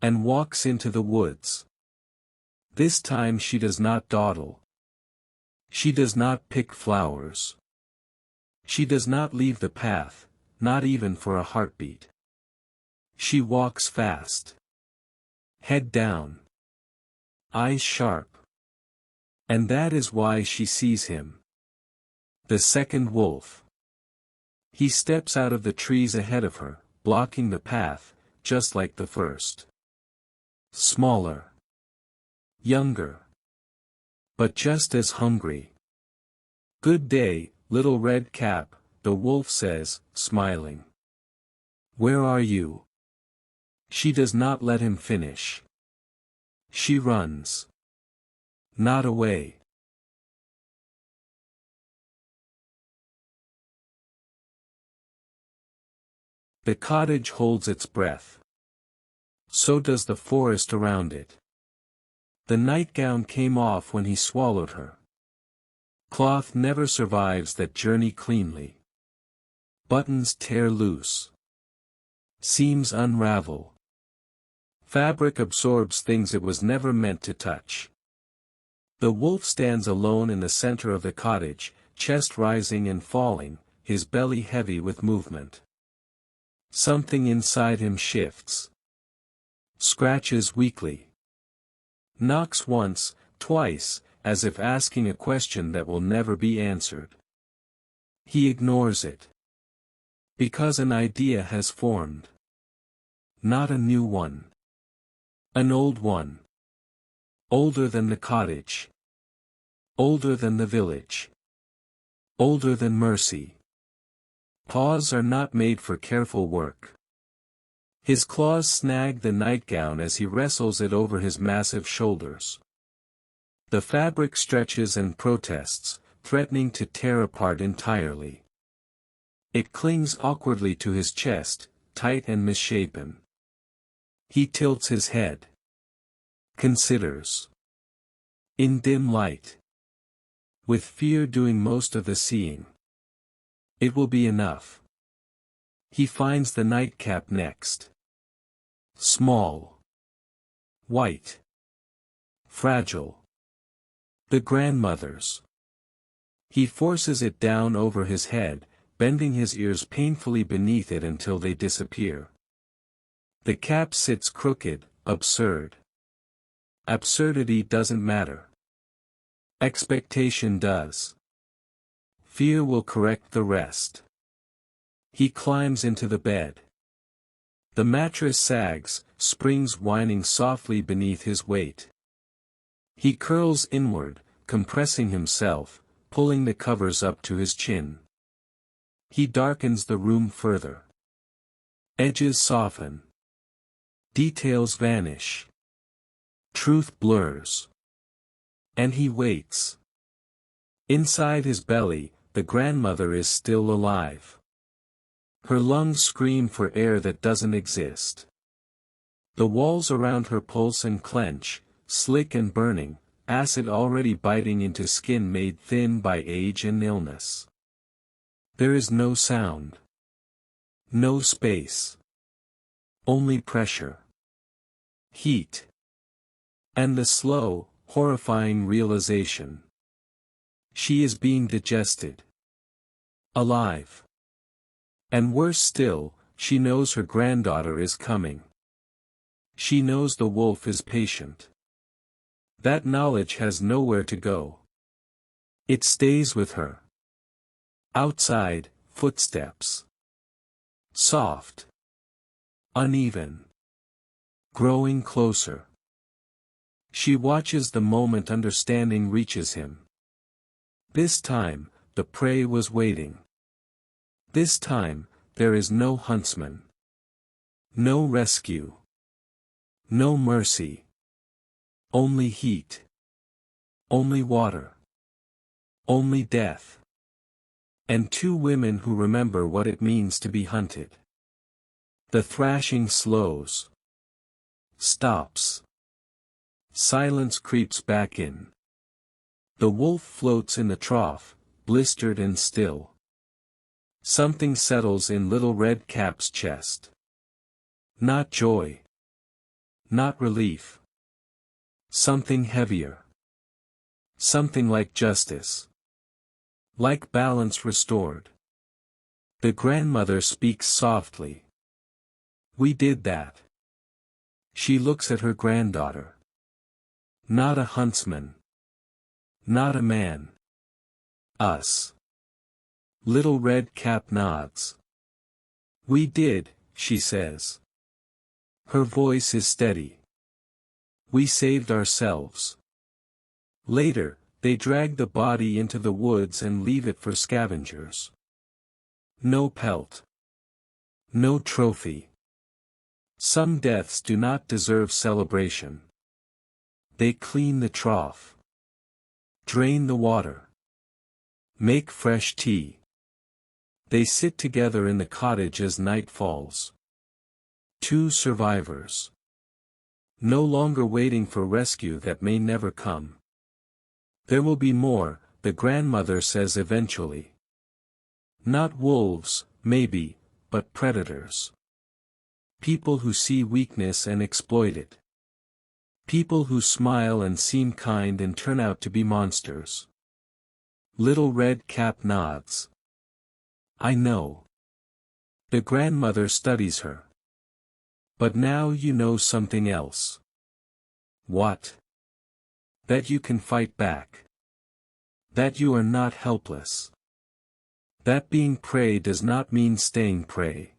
A: And walks into the woods. This time she does not dawdle. She does not pick flowers. She does not leave the path, not even for a heartbeat. She walks fast. Head down. Eyes sharp. And that is why she sees him. The second wolf. He steps out of the trees ahead of her, blocking the path, just like the first. Smaller. Younger. But just as hungry. "Good day, Little Red Cap," the wolf says, smiling. "Where are you?" She does not let him finish. She runs. Not away. The cottage holds its breath. So does the forest around it. The nightgown came off when he swallowed her. Cloth never survives that journey cleanly. Buttons tear loose. Seams unravel. Fabric absorbs things it was never meant to touch. The wolf stands alone in the center of the cottage, chest rising and falling, his belly heavy with movement. Something inside him shifts. Scratches weakly. Knocks once, twice, as if asking a question that will never be answered. He ignores it. Because an idea has formed. Not a new one. An old one. Older than the cottage. Older than the village. Older than mercy. Paws are not made for careful work. His claws snag the nightgown as he wrestles it over his massive shoulders. The fabric stretches and protests, threatening to tear apart entirely. It clings awkwardly to his chest, tight and misshapen. He tilts his head. Considers. In dim light. With fear doing most of the seeing. It will be enough. He finds the nightcap next. Small. White. Fragile. The grandmother's. He forces it down over his head, bending his ears painfully beneath it until they disappear. The cap sits crooked, absurd. Absurdity doesn't matter. Expectation does. Fear will correct the rest. He climbs into the bed. The mattress sags, springs whining softly beneath his weight. He curls inward, compressing himself, pulling the covers up to his chin. He darkens the room further. Edges soften. Details vanish. Truth blurs. And he waits. Inside his belly, the grandmother is still alive. Her lungs scream for air that doesn't exist. The walls around her pulse and clench, slick and burning, acid already biting into skin made thin by age and illness. There is no sound. No space. Only pressure. Heat. And the slow, horrifying realization. She is being digested. Alive. And worse still, she knows her granddaughter is coming. She knows the wolf is patient. That knowledge has nowhere to go. It stays with her. Outside, footsteps. Soft. Uneven. Growing closer. She watches the moment understanding reaches him. This time, the prey was waiting. This time, there is no huntsman. No rescue. No mercy. Only heat. Only water. Only death. And two women who remember what it means to be hunted. The thrashing slows. Stops. Silence creeps back in. The wolf floats in the trough, blistered and still. Something settles in little Red Cap's chest. Not joy. Not relief. Something heavier. Something like justice. Like balance restored. The grandmother speaks softly. We did that. She looks at her granddaughter. Not a huntsman. Not a man. Us. Little Red Cap nods. We did, she says. Her voice is steady. We saved ourselves. Later, they drag the body into the woods and leave it for scavengers. No pelt. No trophy. Some deaths do not deserve celebration. They clean the trough. Drain the water. Make fresh tea. They sit together in the cottage as night falls. Two survivors. No longer waiting for rescue that may never come. There will be more, the grandmother says eventually. Not wolves, maybe, but predators. People who see weakness and exploit it. People who smile and seem kind and turn out to be monsters. Little Red Cap nods. I know. The grandmother studies her. But now you know something else. What? That you can fight back. That you are not helpless. That being prey does not mean staying prey.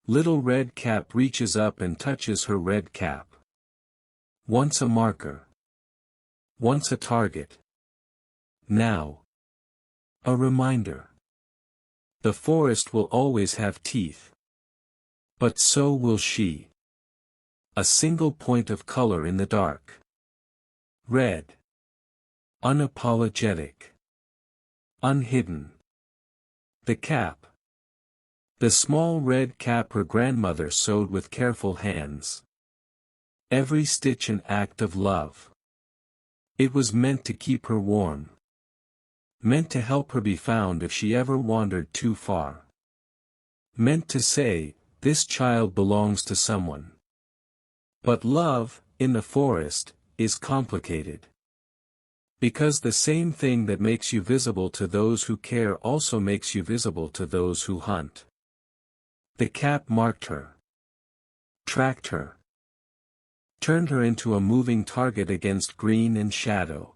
A: Little Red Cap reaches up and touches her red cap. Once a marker. Once a target. Now. A reminder. The forest will always have teeth. But so will she. A single point of color in the dark. Red. Unapologetic. Unhidden. The cap. The small red cap her grandmother sewed with careful hands. Every stitch an act of love. It was meant to keep her warm. Meant to help her be found if she ever wandered too far. Meant to say, this child belongs to someone. But love, in the forest, is complicated. Because the same thing that makes you visible to those who care also makes you visible to those who hunt. The cap marked her. Tracked her. Turned her into a moving target against green and shadow.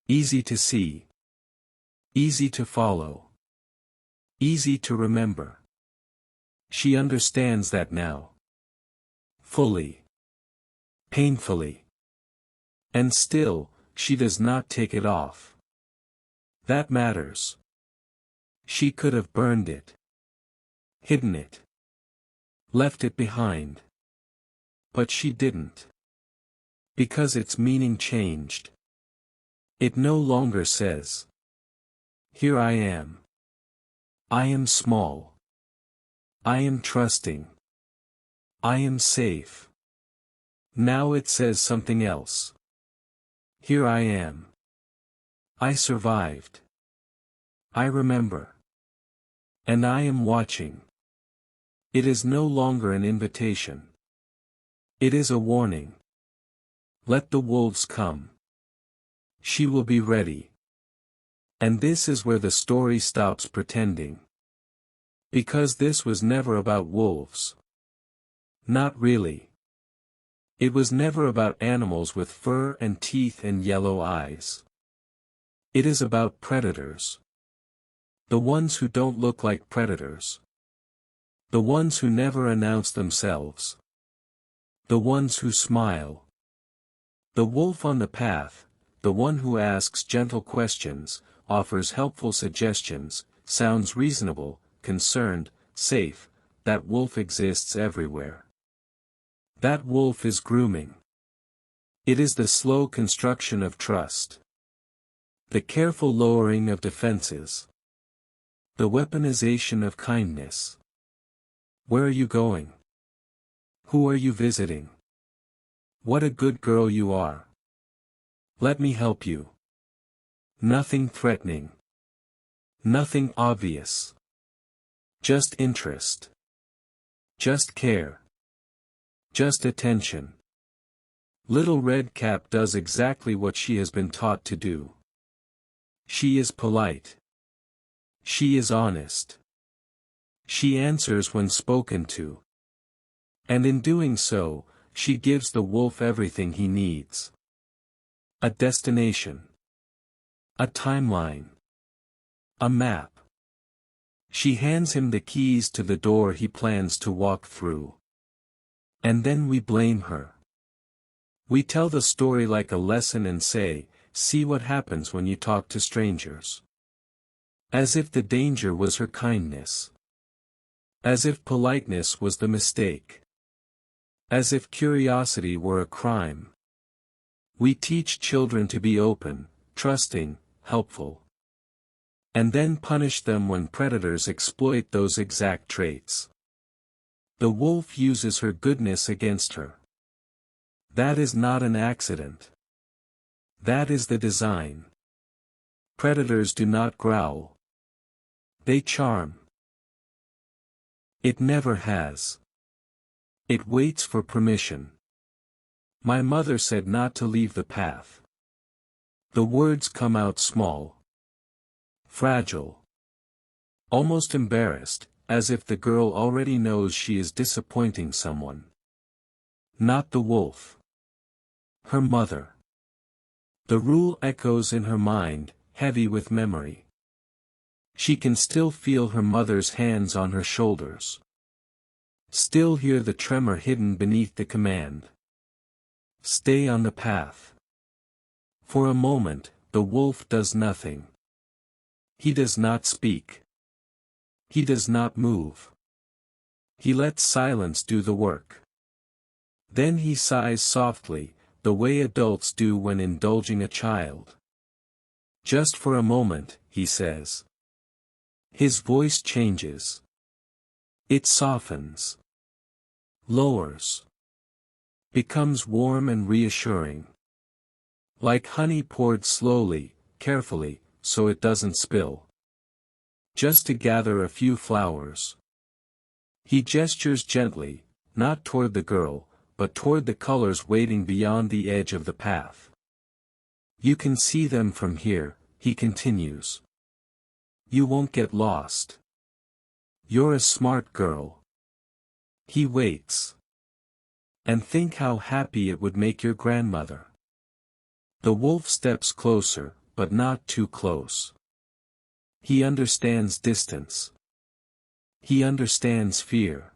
A: Easy to see. Easy to follow. Easy to remember. She understands that now. Fully. Painfully. And still, she does not take it off. That matters. She could have burned it. Hidden it. Left it behind. But she didn't. Because its meaning changed. It no longer says, here I am. I am small. I am trusting. I am safe. Now it says something else. Here I am. I survived. I remember. And I am watching. It is no longer an invitation. It is a warning. Let the wolves come. She will be ready. And this is where the story stops pretending. Because this was never about wolves. Not really. It was never about animals with fur and teeth and yellow eyes. It is about predators. The ones who don't look like predators. The ones who never announce themselves. The ones who smile. The wolf on the path, the one who asks gentle questions, offers helpful suggestions, sounds reasonable, concerned, safe, that wolf exists everywhere. That wolf is grooming. It is the slow construction of trust. The careful lowering of defenses. The weaponization of kindness. Where are you going? Who are you visiting? What a good girl you are. Let me help you. Nothing threatening. Nothing obvious. Just interest. Just care. Just attention. Little Red Cap does exactly what she has been taught to do. She is polite. She is honest. She answers when spoken to. And in doing so, she gives the wolf everything he needs. A destination. A timeline. A map. She hands him the keys to the door he plans to walk through. And then we blame her. We tell the story like a lesson and say, see what happens when you talk to strangers. As if the danger was her kindness. As if politeness was the mistake. As if curiosity were a crime. We teach children to be open, trusting, helpful. and then punish them when predators exploit those exact traits. The wolf uses her goodness against her. That is not an accident. That is the design. Predators do not growl. They charm. It never has. It waits for permission. My mother said not to leave the path. The words come out small. Fragile. Almost embarrassed, as if the girl already knows she is disappointing someone. Not the wolf. Her mother. The rule echoes in her mind, heavy with memory. She can still feel her mother's hands on her shoulders. Still hear the tremor hidden beneath the command. Stay on the path. For a moment, the wolf does nothing. He does not speak. He does not move. He lets silence do the work. Then he sighs softly, the way adults do when indulging a child. Just for a moment, he says. His voice changes. It softens. Lowers. Becomes warm and reassuring. Like honey poured slowly, carefully, so it doesn't spill. Just to gather a few flowers. He gestures gently, not toward the girl, but toward the colors waiting beyond the edge of the path. You can see them from here, he continues. You won't get lost. You're a smart girl. He waits. And think how happy it would make your grandmother. The wolf steps closer, but not too close. He understands distance. He understands fear.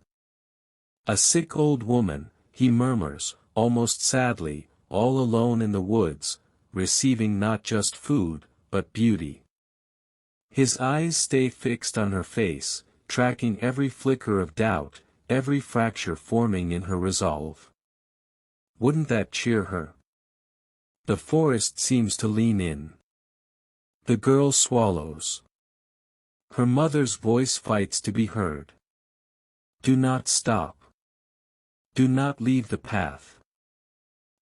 A: A sick old woman, he murmurs, almost sadly, all alone in the woods, receiving not just food, but beauty. His eyes stay fixed on her face, tracking every flicker of doubt, every fracture forming in her resolve. Wouldn't that cheer her? The forest seems to lean in. The girl swallows. Her mother's voice fights to be heard. Do not stop. Do not leave the path.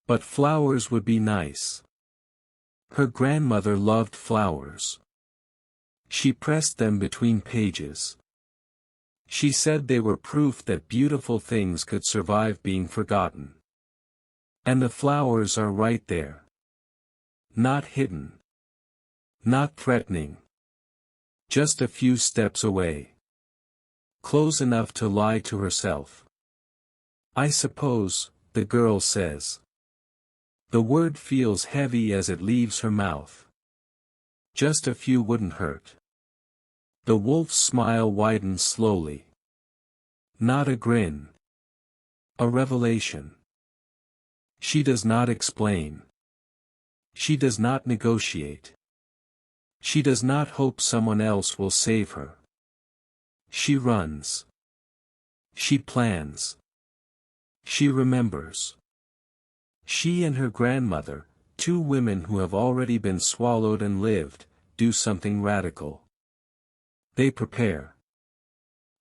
A: But flowers would be nice. Her grandmother loved flowers. She pressed them between pages. She said they were proof that beautiful things could survive being forgotten. And the flowers are right there. Not hidden. Not threatening. Just a few steps away. Close enough to lie to herself. I suppose, the girl says. The word feels heavy as it leaves her mouth. Just a few wouldn't hurt. The wolf's smile widens slowly. Not a grin. A revelation. She does not explain. She does not negotiate. She does not hope someone else will save her. She runs. She plans. She remembers. She and her grandmother, two women who have already been swallowed and lived, do something radical. They prepare.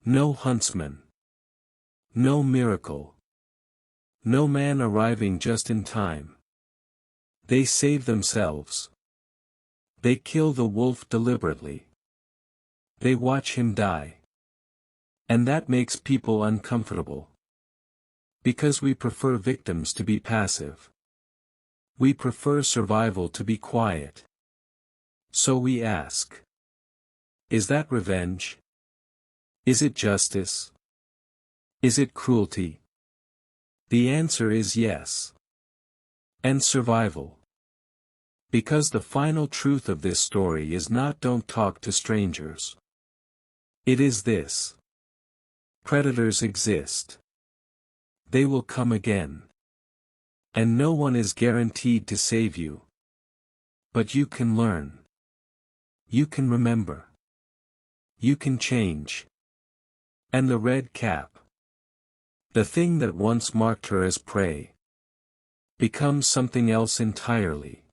A: No huntsman. No miracle. No man arriving just in time. They save themselves. They kill the wolf deliberately. They watch him die. And that makes people uncomfortable. Because we prefer victims to be passive. We prefer survival to be quiet. So we ask. Is that revenge? Is it justice? Is it cruelty? The answer is yes. And survival. Because the final truth of this story is not don't talk to strangers. It is this. Predators exist. They will come again. And no one is guaranteed to save you. But you can learn. You can remember. You can change. And the red cap. The thing that once marked her as prey. Becomes something else entirely.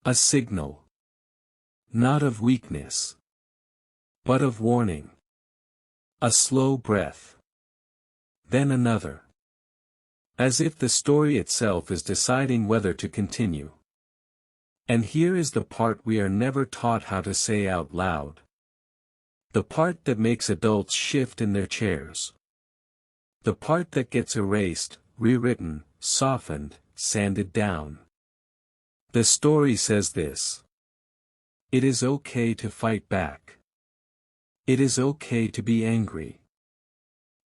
A: A signal. Not of weakness, but of warning. A slow breath. Then another. As if the story itself is deciding whether to continue. And here is the part we are never taught how to say out loud. The part that makes adults shift in their chairs. The part that gets erased, rewritten, softened, sanded down. The story says this. It is okay to fight back. It is okay to be angry.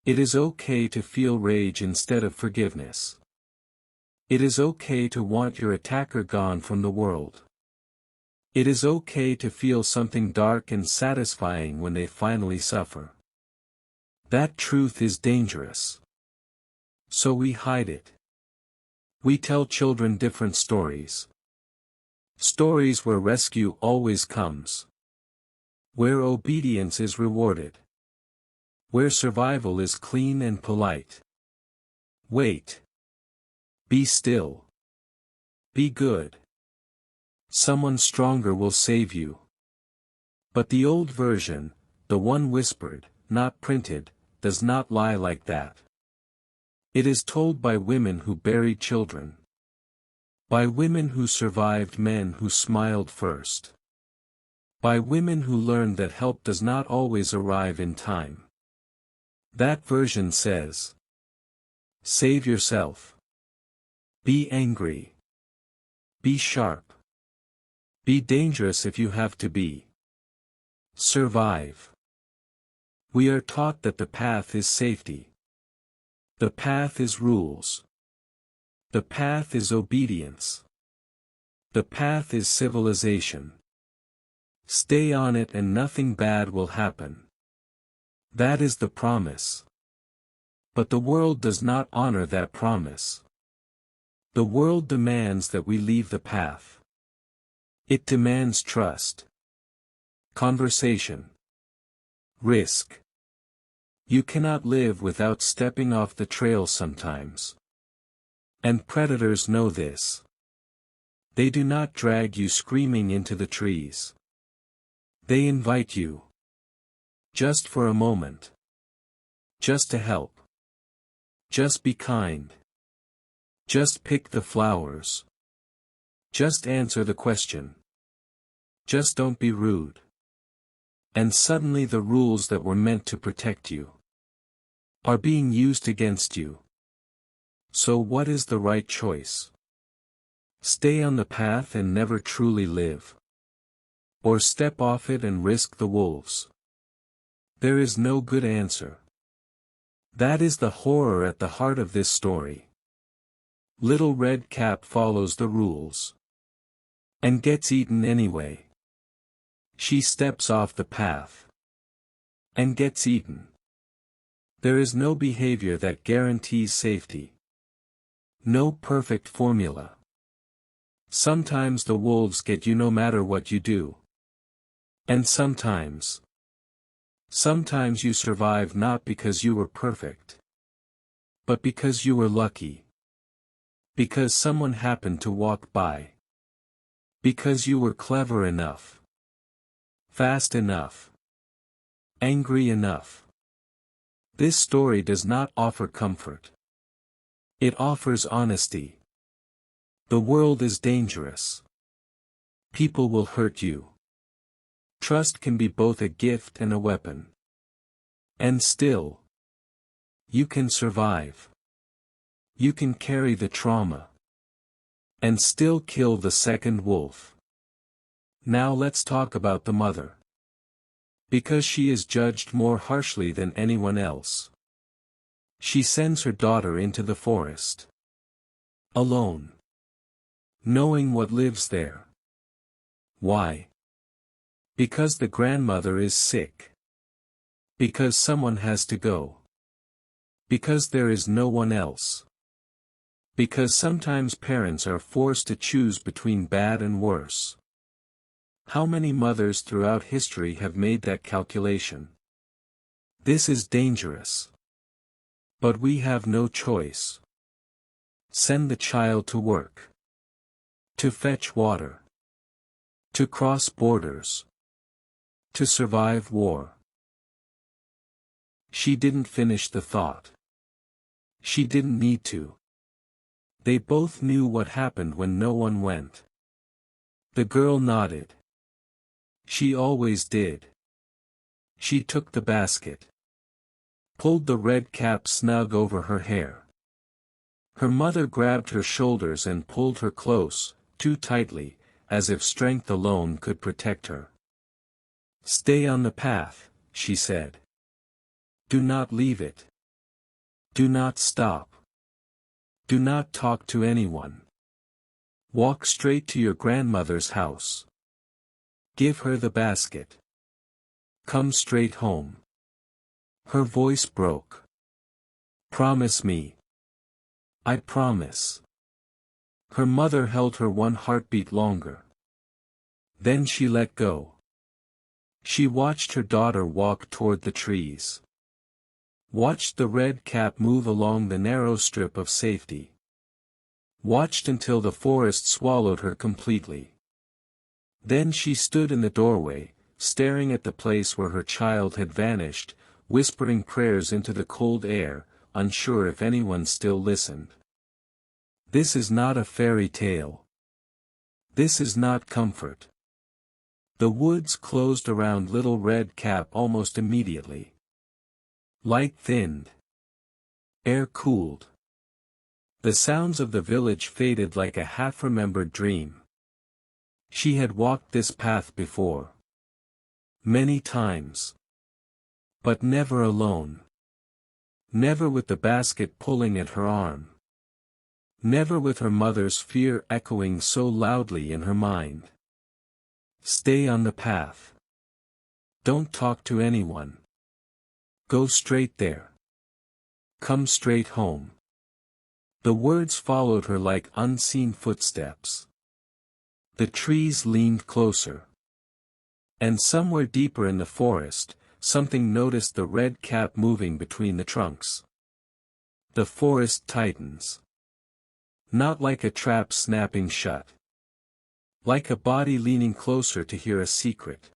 A: It is okay to feel rage instead of forgiveness. It is okay to want your attacker gone from the world. It is okay to feel something dark and satisfying when they finally suffer. That truth is dangerous. So we hide it. We tell children different stories. Stories where rescue always comes. Where obedience is rewarded. Where survival is clean and polite. Wait. Be still. Be good. Someone stronger will save you. But the old version, the one whispered, not printed, does not lie like that. It is told by women who buried children. By women who survived men who smiled first. By women who learned that help does not always arrive in time. That version says, save yourself. Be angry. Be sharp. Be dangerous if you have to be. Survive. We are taught that the path is safety. The path is rules. The path is obedience. The path is civilization. Stay on it and nothing bad will happen. That is the promise. But the world does not honor that promise. The world demands that we leave the path. It demands trust. Conversation. Risk. You cannot live without stepping off the trail sometimes. And predators know this. They do not drag you screaming into the trees. They invite you. Just for a moment. Just to help. Just be kind. Just pick the flowers. Just answer the question. Just don't be rude. And suddenly the rules that were meant to protect you are being used against you. So what is the right choice? Stay on the path and never truly live. Or step off it and risk the wolves. There is no good answer. That is the horror at the heart of this story. Little Red Cap follows the rules. And gets eaten anyway. She steps off the path. And gets eaten. There is no behavior that guarantees safety. No perfect formula. Sometimes the wolves get you no matter what you do. And sometimes you survive not because you were perfect. But because you were lucky. Because someone happened to walk by. Because you were clever enough. Fast enough. Angry enough. This story does not offer comfort. It offers honesty. The world is dangerous. People will hurt you. Trust can be both a gift and a weapon. And still, you can survive. You can carry the trauma. And still kill the second wolf. Now let's talk about the mother. Because she is judged more harshly than anyone else. She sends her daughter into the forest. Alone. Knowing what lives there. Why? Because the grandmother is sick. Because someone has to go. Because there is no one else. Because sometimes parents are forced to choose between bad and worse. How many mothers throughout history have made that calculation? This is dangerous. But we have no choice. Send the child to work. To fetch water. To cross borders. To survive war. She didn't finish the thought. She didn't need to. They both knew what happened when no one went. The girl nodded. She always did. She took the basket. Pulled the red cap snug over her hair. Her mother grabbed her shoulders and pulled her close, too tightly, as if strength alone could protect her. "Stay on the path," she said. "Do not leave it. Do not stop. Do not talk to anyone. Walk straight to your grandmother's house. Give her the basket. Come straight home." Her voice broke. "Promise me." "I promise." Her mother held her one heartbeat longer. Then she let go. She watched her daughter walk toward the trees. Watched the red cap move along the narrow strip of safety. Watched until the forest swallowed her completely. Then she stood in the doorway, staring at the place where her child had vanished, whispering prayers into the cold air, unsure if anyone still listened. This is not a fairy tale. This is not comfort. The woods closed around Little Red Cap almost immediately. Light thinned. Air cooled. The sounds of the village faded like a half-remembered dream. She had walked this path before. Many times. But never alone. Never with the basket pulling at her arm. Never with her mother's fear echoing so loudly in her mind. Stay on the path. Don't talk to anyone. Go straight there. Come straight home. The words followed her like unseen footsteps. The trees leaned closer. And somewhere deeper in the forest, something noticed the red cap moving between the trunks. The forest tightens. Not like a trap snapping shut. Like a body leaning closer to hear a secret.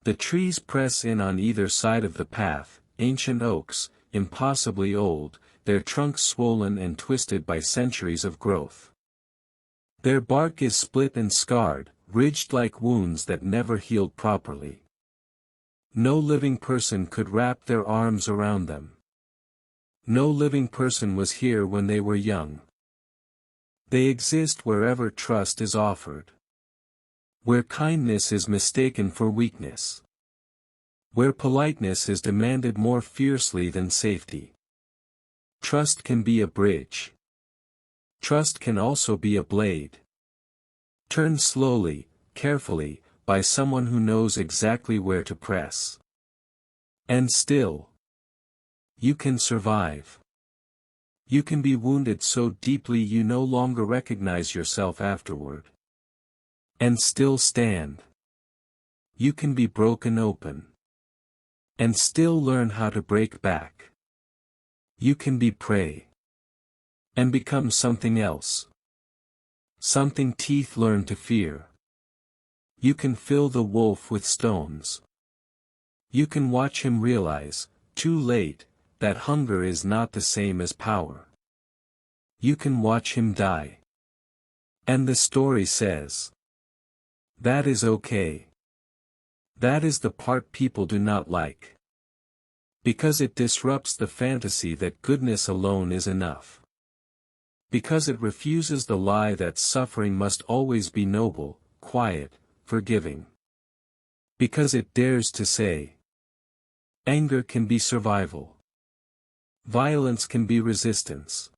A: The trees press in on either side of the path, ancient oaks, impossibly old, their trunks swollen and twisted by centuries of growth. Their bark is split and scarred, ridged like wounds that never healed properly. No living person could wrap their arms around them. No living person was here when they were young. They exist wherever trust is offered. Where kindness is mistaken for weakness. Where politeness is demanded more fiercely than safety. Trust can be a bridge. Trust can also be a blade. Turned slowly, carefully, by someone who knows exactly where to press. And still, you can survive. You can be wounded so deeply you no longer recognize yourself afterward. And still stand. You can be broken open. And still learn how to break back. You can be prey. And become something else. Something teeth learn to fear. You can fill the wolf with stones. You can watch him realize, too late, that hunger is not the same as power. You can watch him die. And the story says, that is okay. That is the part people do not like. Because it disrupts the fantasy that goodness alone is enough. Because it refuses the lie that suffering must always be noble, quiet, forgiving. Because it dares to say, anger can be survival. Violence can be resistance.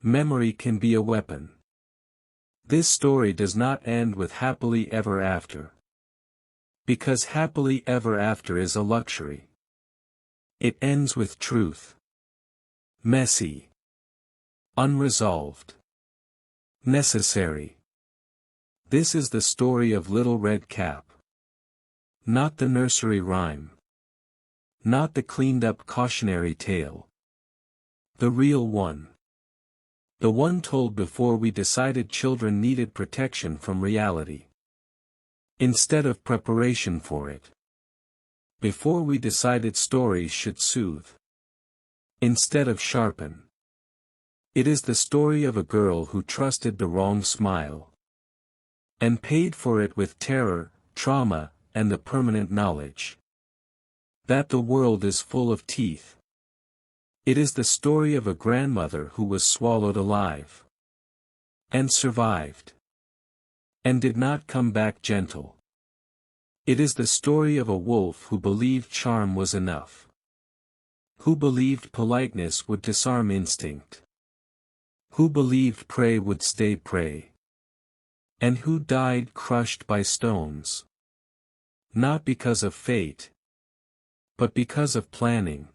A: Memory can be a weapon. This story does not end with happily ever after. Because happily ever after is a luxury. It ends with truth. Messy. Unresolved. Necessary. This is the story of Little Red Cap. Not the nursery rhyme. Not the cleaned-up cautionary tale. The real one. The one told before we decided children needed protection from reality. instead of preparation for it. Before we decided stories should soothe, instead of sharpen. It is the story of a girl who trusted the wrong smile, and paid for it with terror, trauma, and the permanent knowledge that the world is full of teeth. It is the story of a grandmother who was swallowed alive, and survived, and did not come back gentle. It is the story of a wolf who believed charm was enough, who believed politeness would disarm instinct, who believed prey would stay prey, and who died crushed by stones. Not because of fate, but because of planning,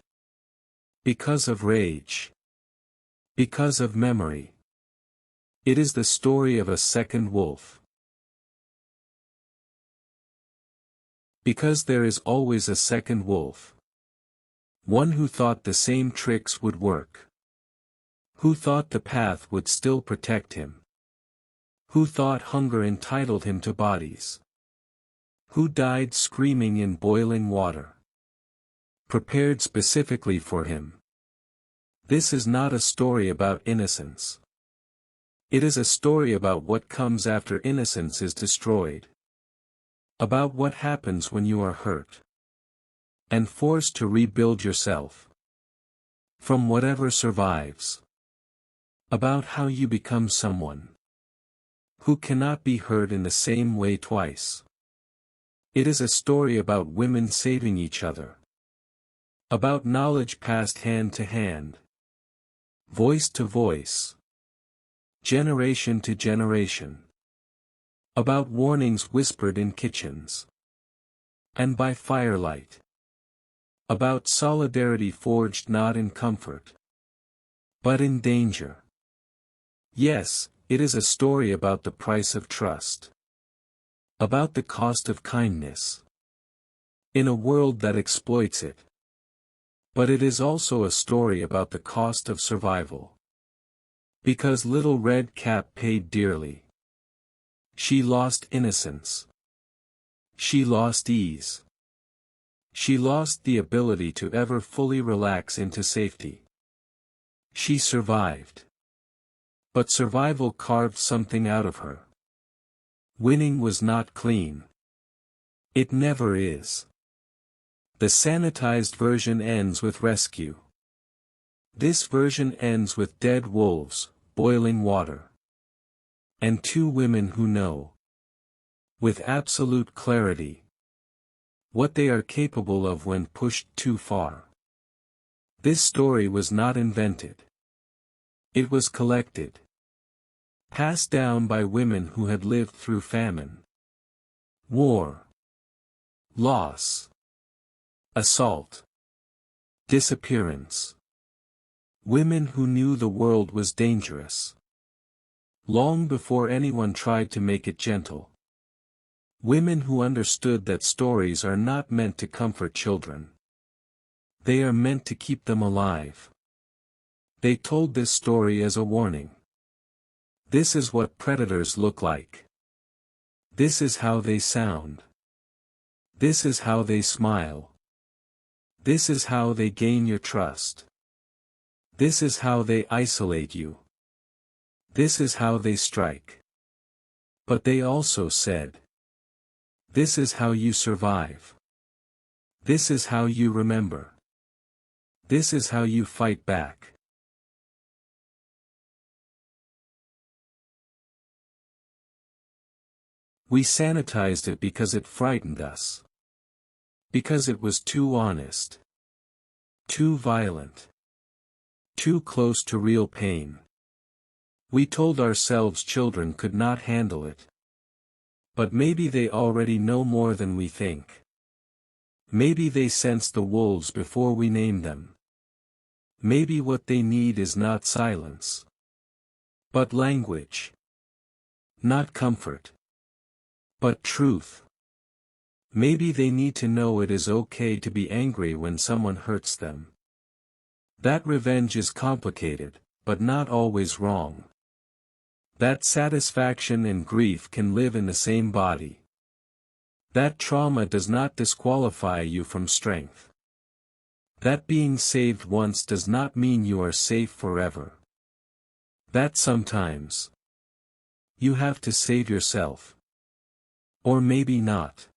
A: because of rage, because of memory. It is the story of a second wolf. Because there is always a second wolf. One who thought the same tricks would work. Who thought the path would still protect him. Who thought hunger entitled him to bodies. Who died screaming in boiling water, prepared specifically for him. This is not a story about innocence. It is a story about what comes after innocence is destroyed. About what happens when you are hurt, and forced to rebuild yourself from whatever survives. About how you become someone who cannot be hurt in the same way twice. It is a story about women saving each other. About knowledge passed hand to hand, voice to voice, generation to generation. About warnings whispered in kitchens, and by firelight. About solidarity forged not in comfort, but in danger. Yes, it is a story about the price of trust. About the cost of kindness, in a world that exploits it. But it is also a story about the cost of survival. Because Little Red Cap paid dearly. She lost innocence. She lost ease. She lost the ability to ever fully relax into safety. She survived. But survival carved something out of her. Winning was not clean. It never is. The sanitized version ends with rescue. This version ends with dead wolves, boiling water, and two women who know, with absolute clarity, what they are capable of when pushed too far. This story was not invented. It was collected, passed down by women who had lived through famine, war, loss, assault, disappearance. Women who knew the world was dangerous, long before anyone tried to make it gentle. Women who understood that stories are not meant to comfort children. They are meant to keep them alive. They told this story as a warning. This is what predators look like. This is how they sound. This is how they smile. This is how they gain your trust. This is how they isolate you. This is how they strike. But they also said, this is how you survive. This is how you remember. This is how you fight back. We sanitized it because it frightened us. Because it was too honest. Too violent. Too close to real pain. We told ourselves children could not handle it. But maybe they already know more than we think. Maybe they sense the wolves before we name them. Maybe what they need is not silence, but language. Not comfort, but truth. Maybe they need to know it is okay to be angry when someone hurts them. That revenge is complicated, but not always wrong. That satisfaction and grief can live in the same body. That trauma does not disqualify you from strength. That being saved once does not mean you are safe forever. That sometimes you have to save yourself. Or maybe not.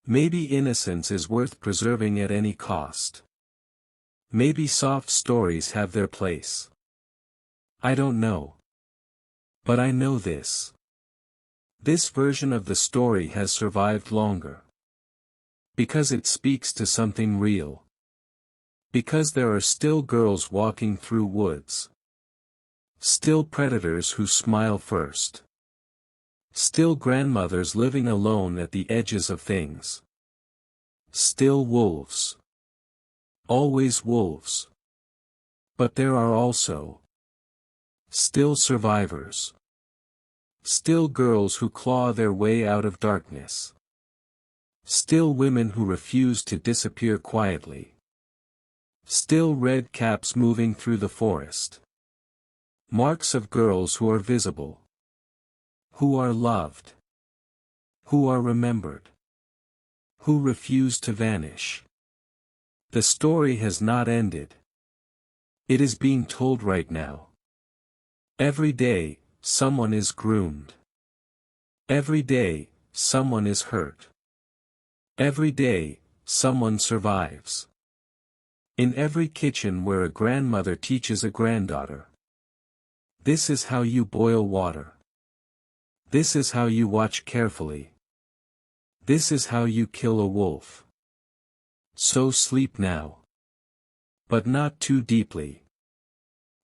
A: Maybe innocence is worth preserving at any cost. Maybe soft stories have their place. I don't know. But I know this. This version of the story has survived longer. Because it speaks to something real. Because there are still girls walking through woods. Still predators who smile first. Still grandmothers living alone at the edges of things. Still wolves. Always wolves. But there are also still survivors. Still girls who claw their way out of darkness. Still women who refuse to disappear quietly. Still red caps moving through the forest. Marks of girls who are visible. Who are loved. Who are remembered. Who refuse to vanish. The story has not ended. It is being told right now. Every day, someone is groomed. Every day, someone is hurt. Every day, someone survives. In every kitchen where a grandmother teaches a granddaughter. This is how you boil water. This is how you watch carefully. This is how you kill a wolf. So sleep now. But not too deeply.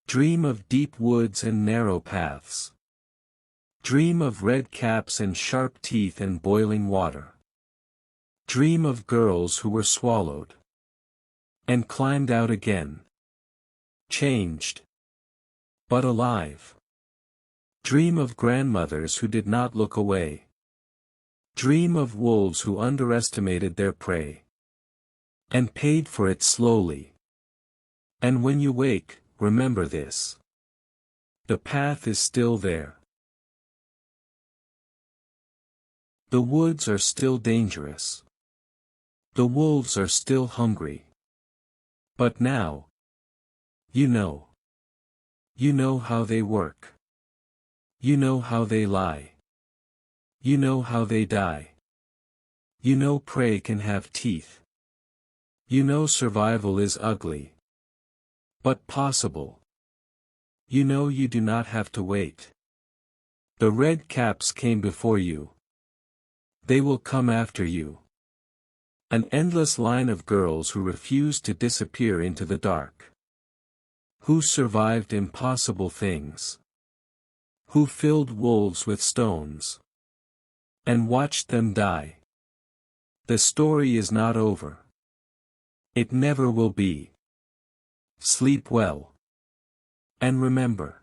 A: Dream of deep woods and narrow paths. Dream of red caps and sharp teeth and boiling water. Dream of girls who were swallowed. And climbed out again. Changed. But alive. Dream of grandmothers who did not look away. Dream of wolves who underestimated their prey. And paid for it slowly. And when you wake, remember this. The path is still there. The woods are still dangerous. The wolves are still hungry. But now, you know. You know how they work. You know how they lie. You know how they die. You know prey can have teeth. You know survival is ugly. But possible. You know you do not have to wait. The red caps came before you. They will come after you. An endless line of girls who refuse to disappear into the dark. Who survived impossible things. Who filled wolves with stones. And watched them die. The story is not over. It never will be. Sleep well. And remember.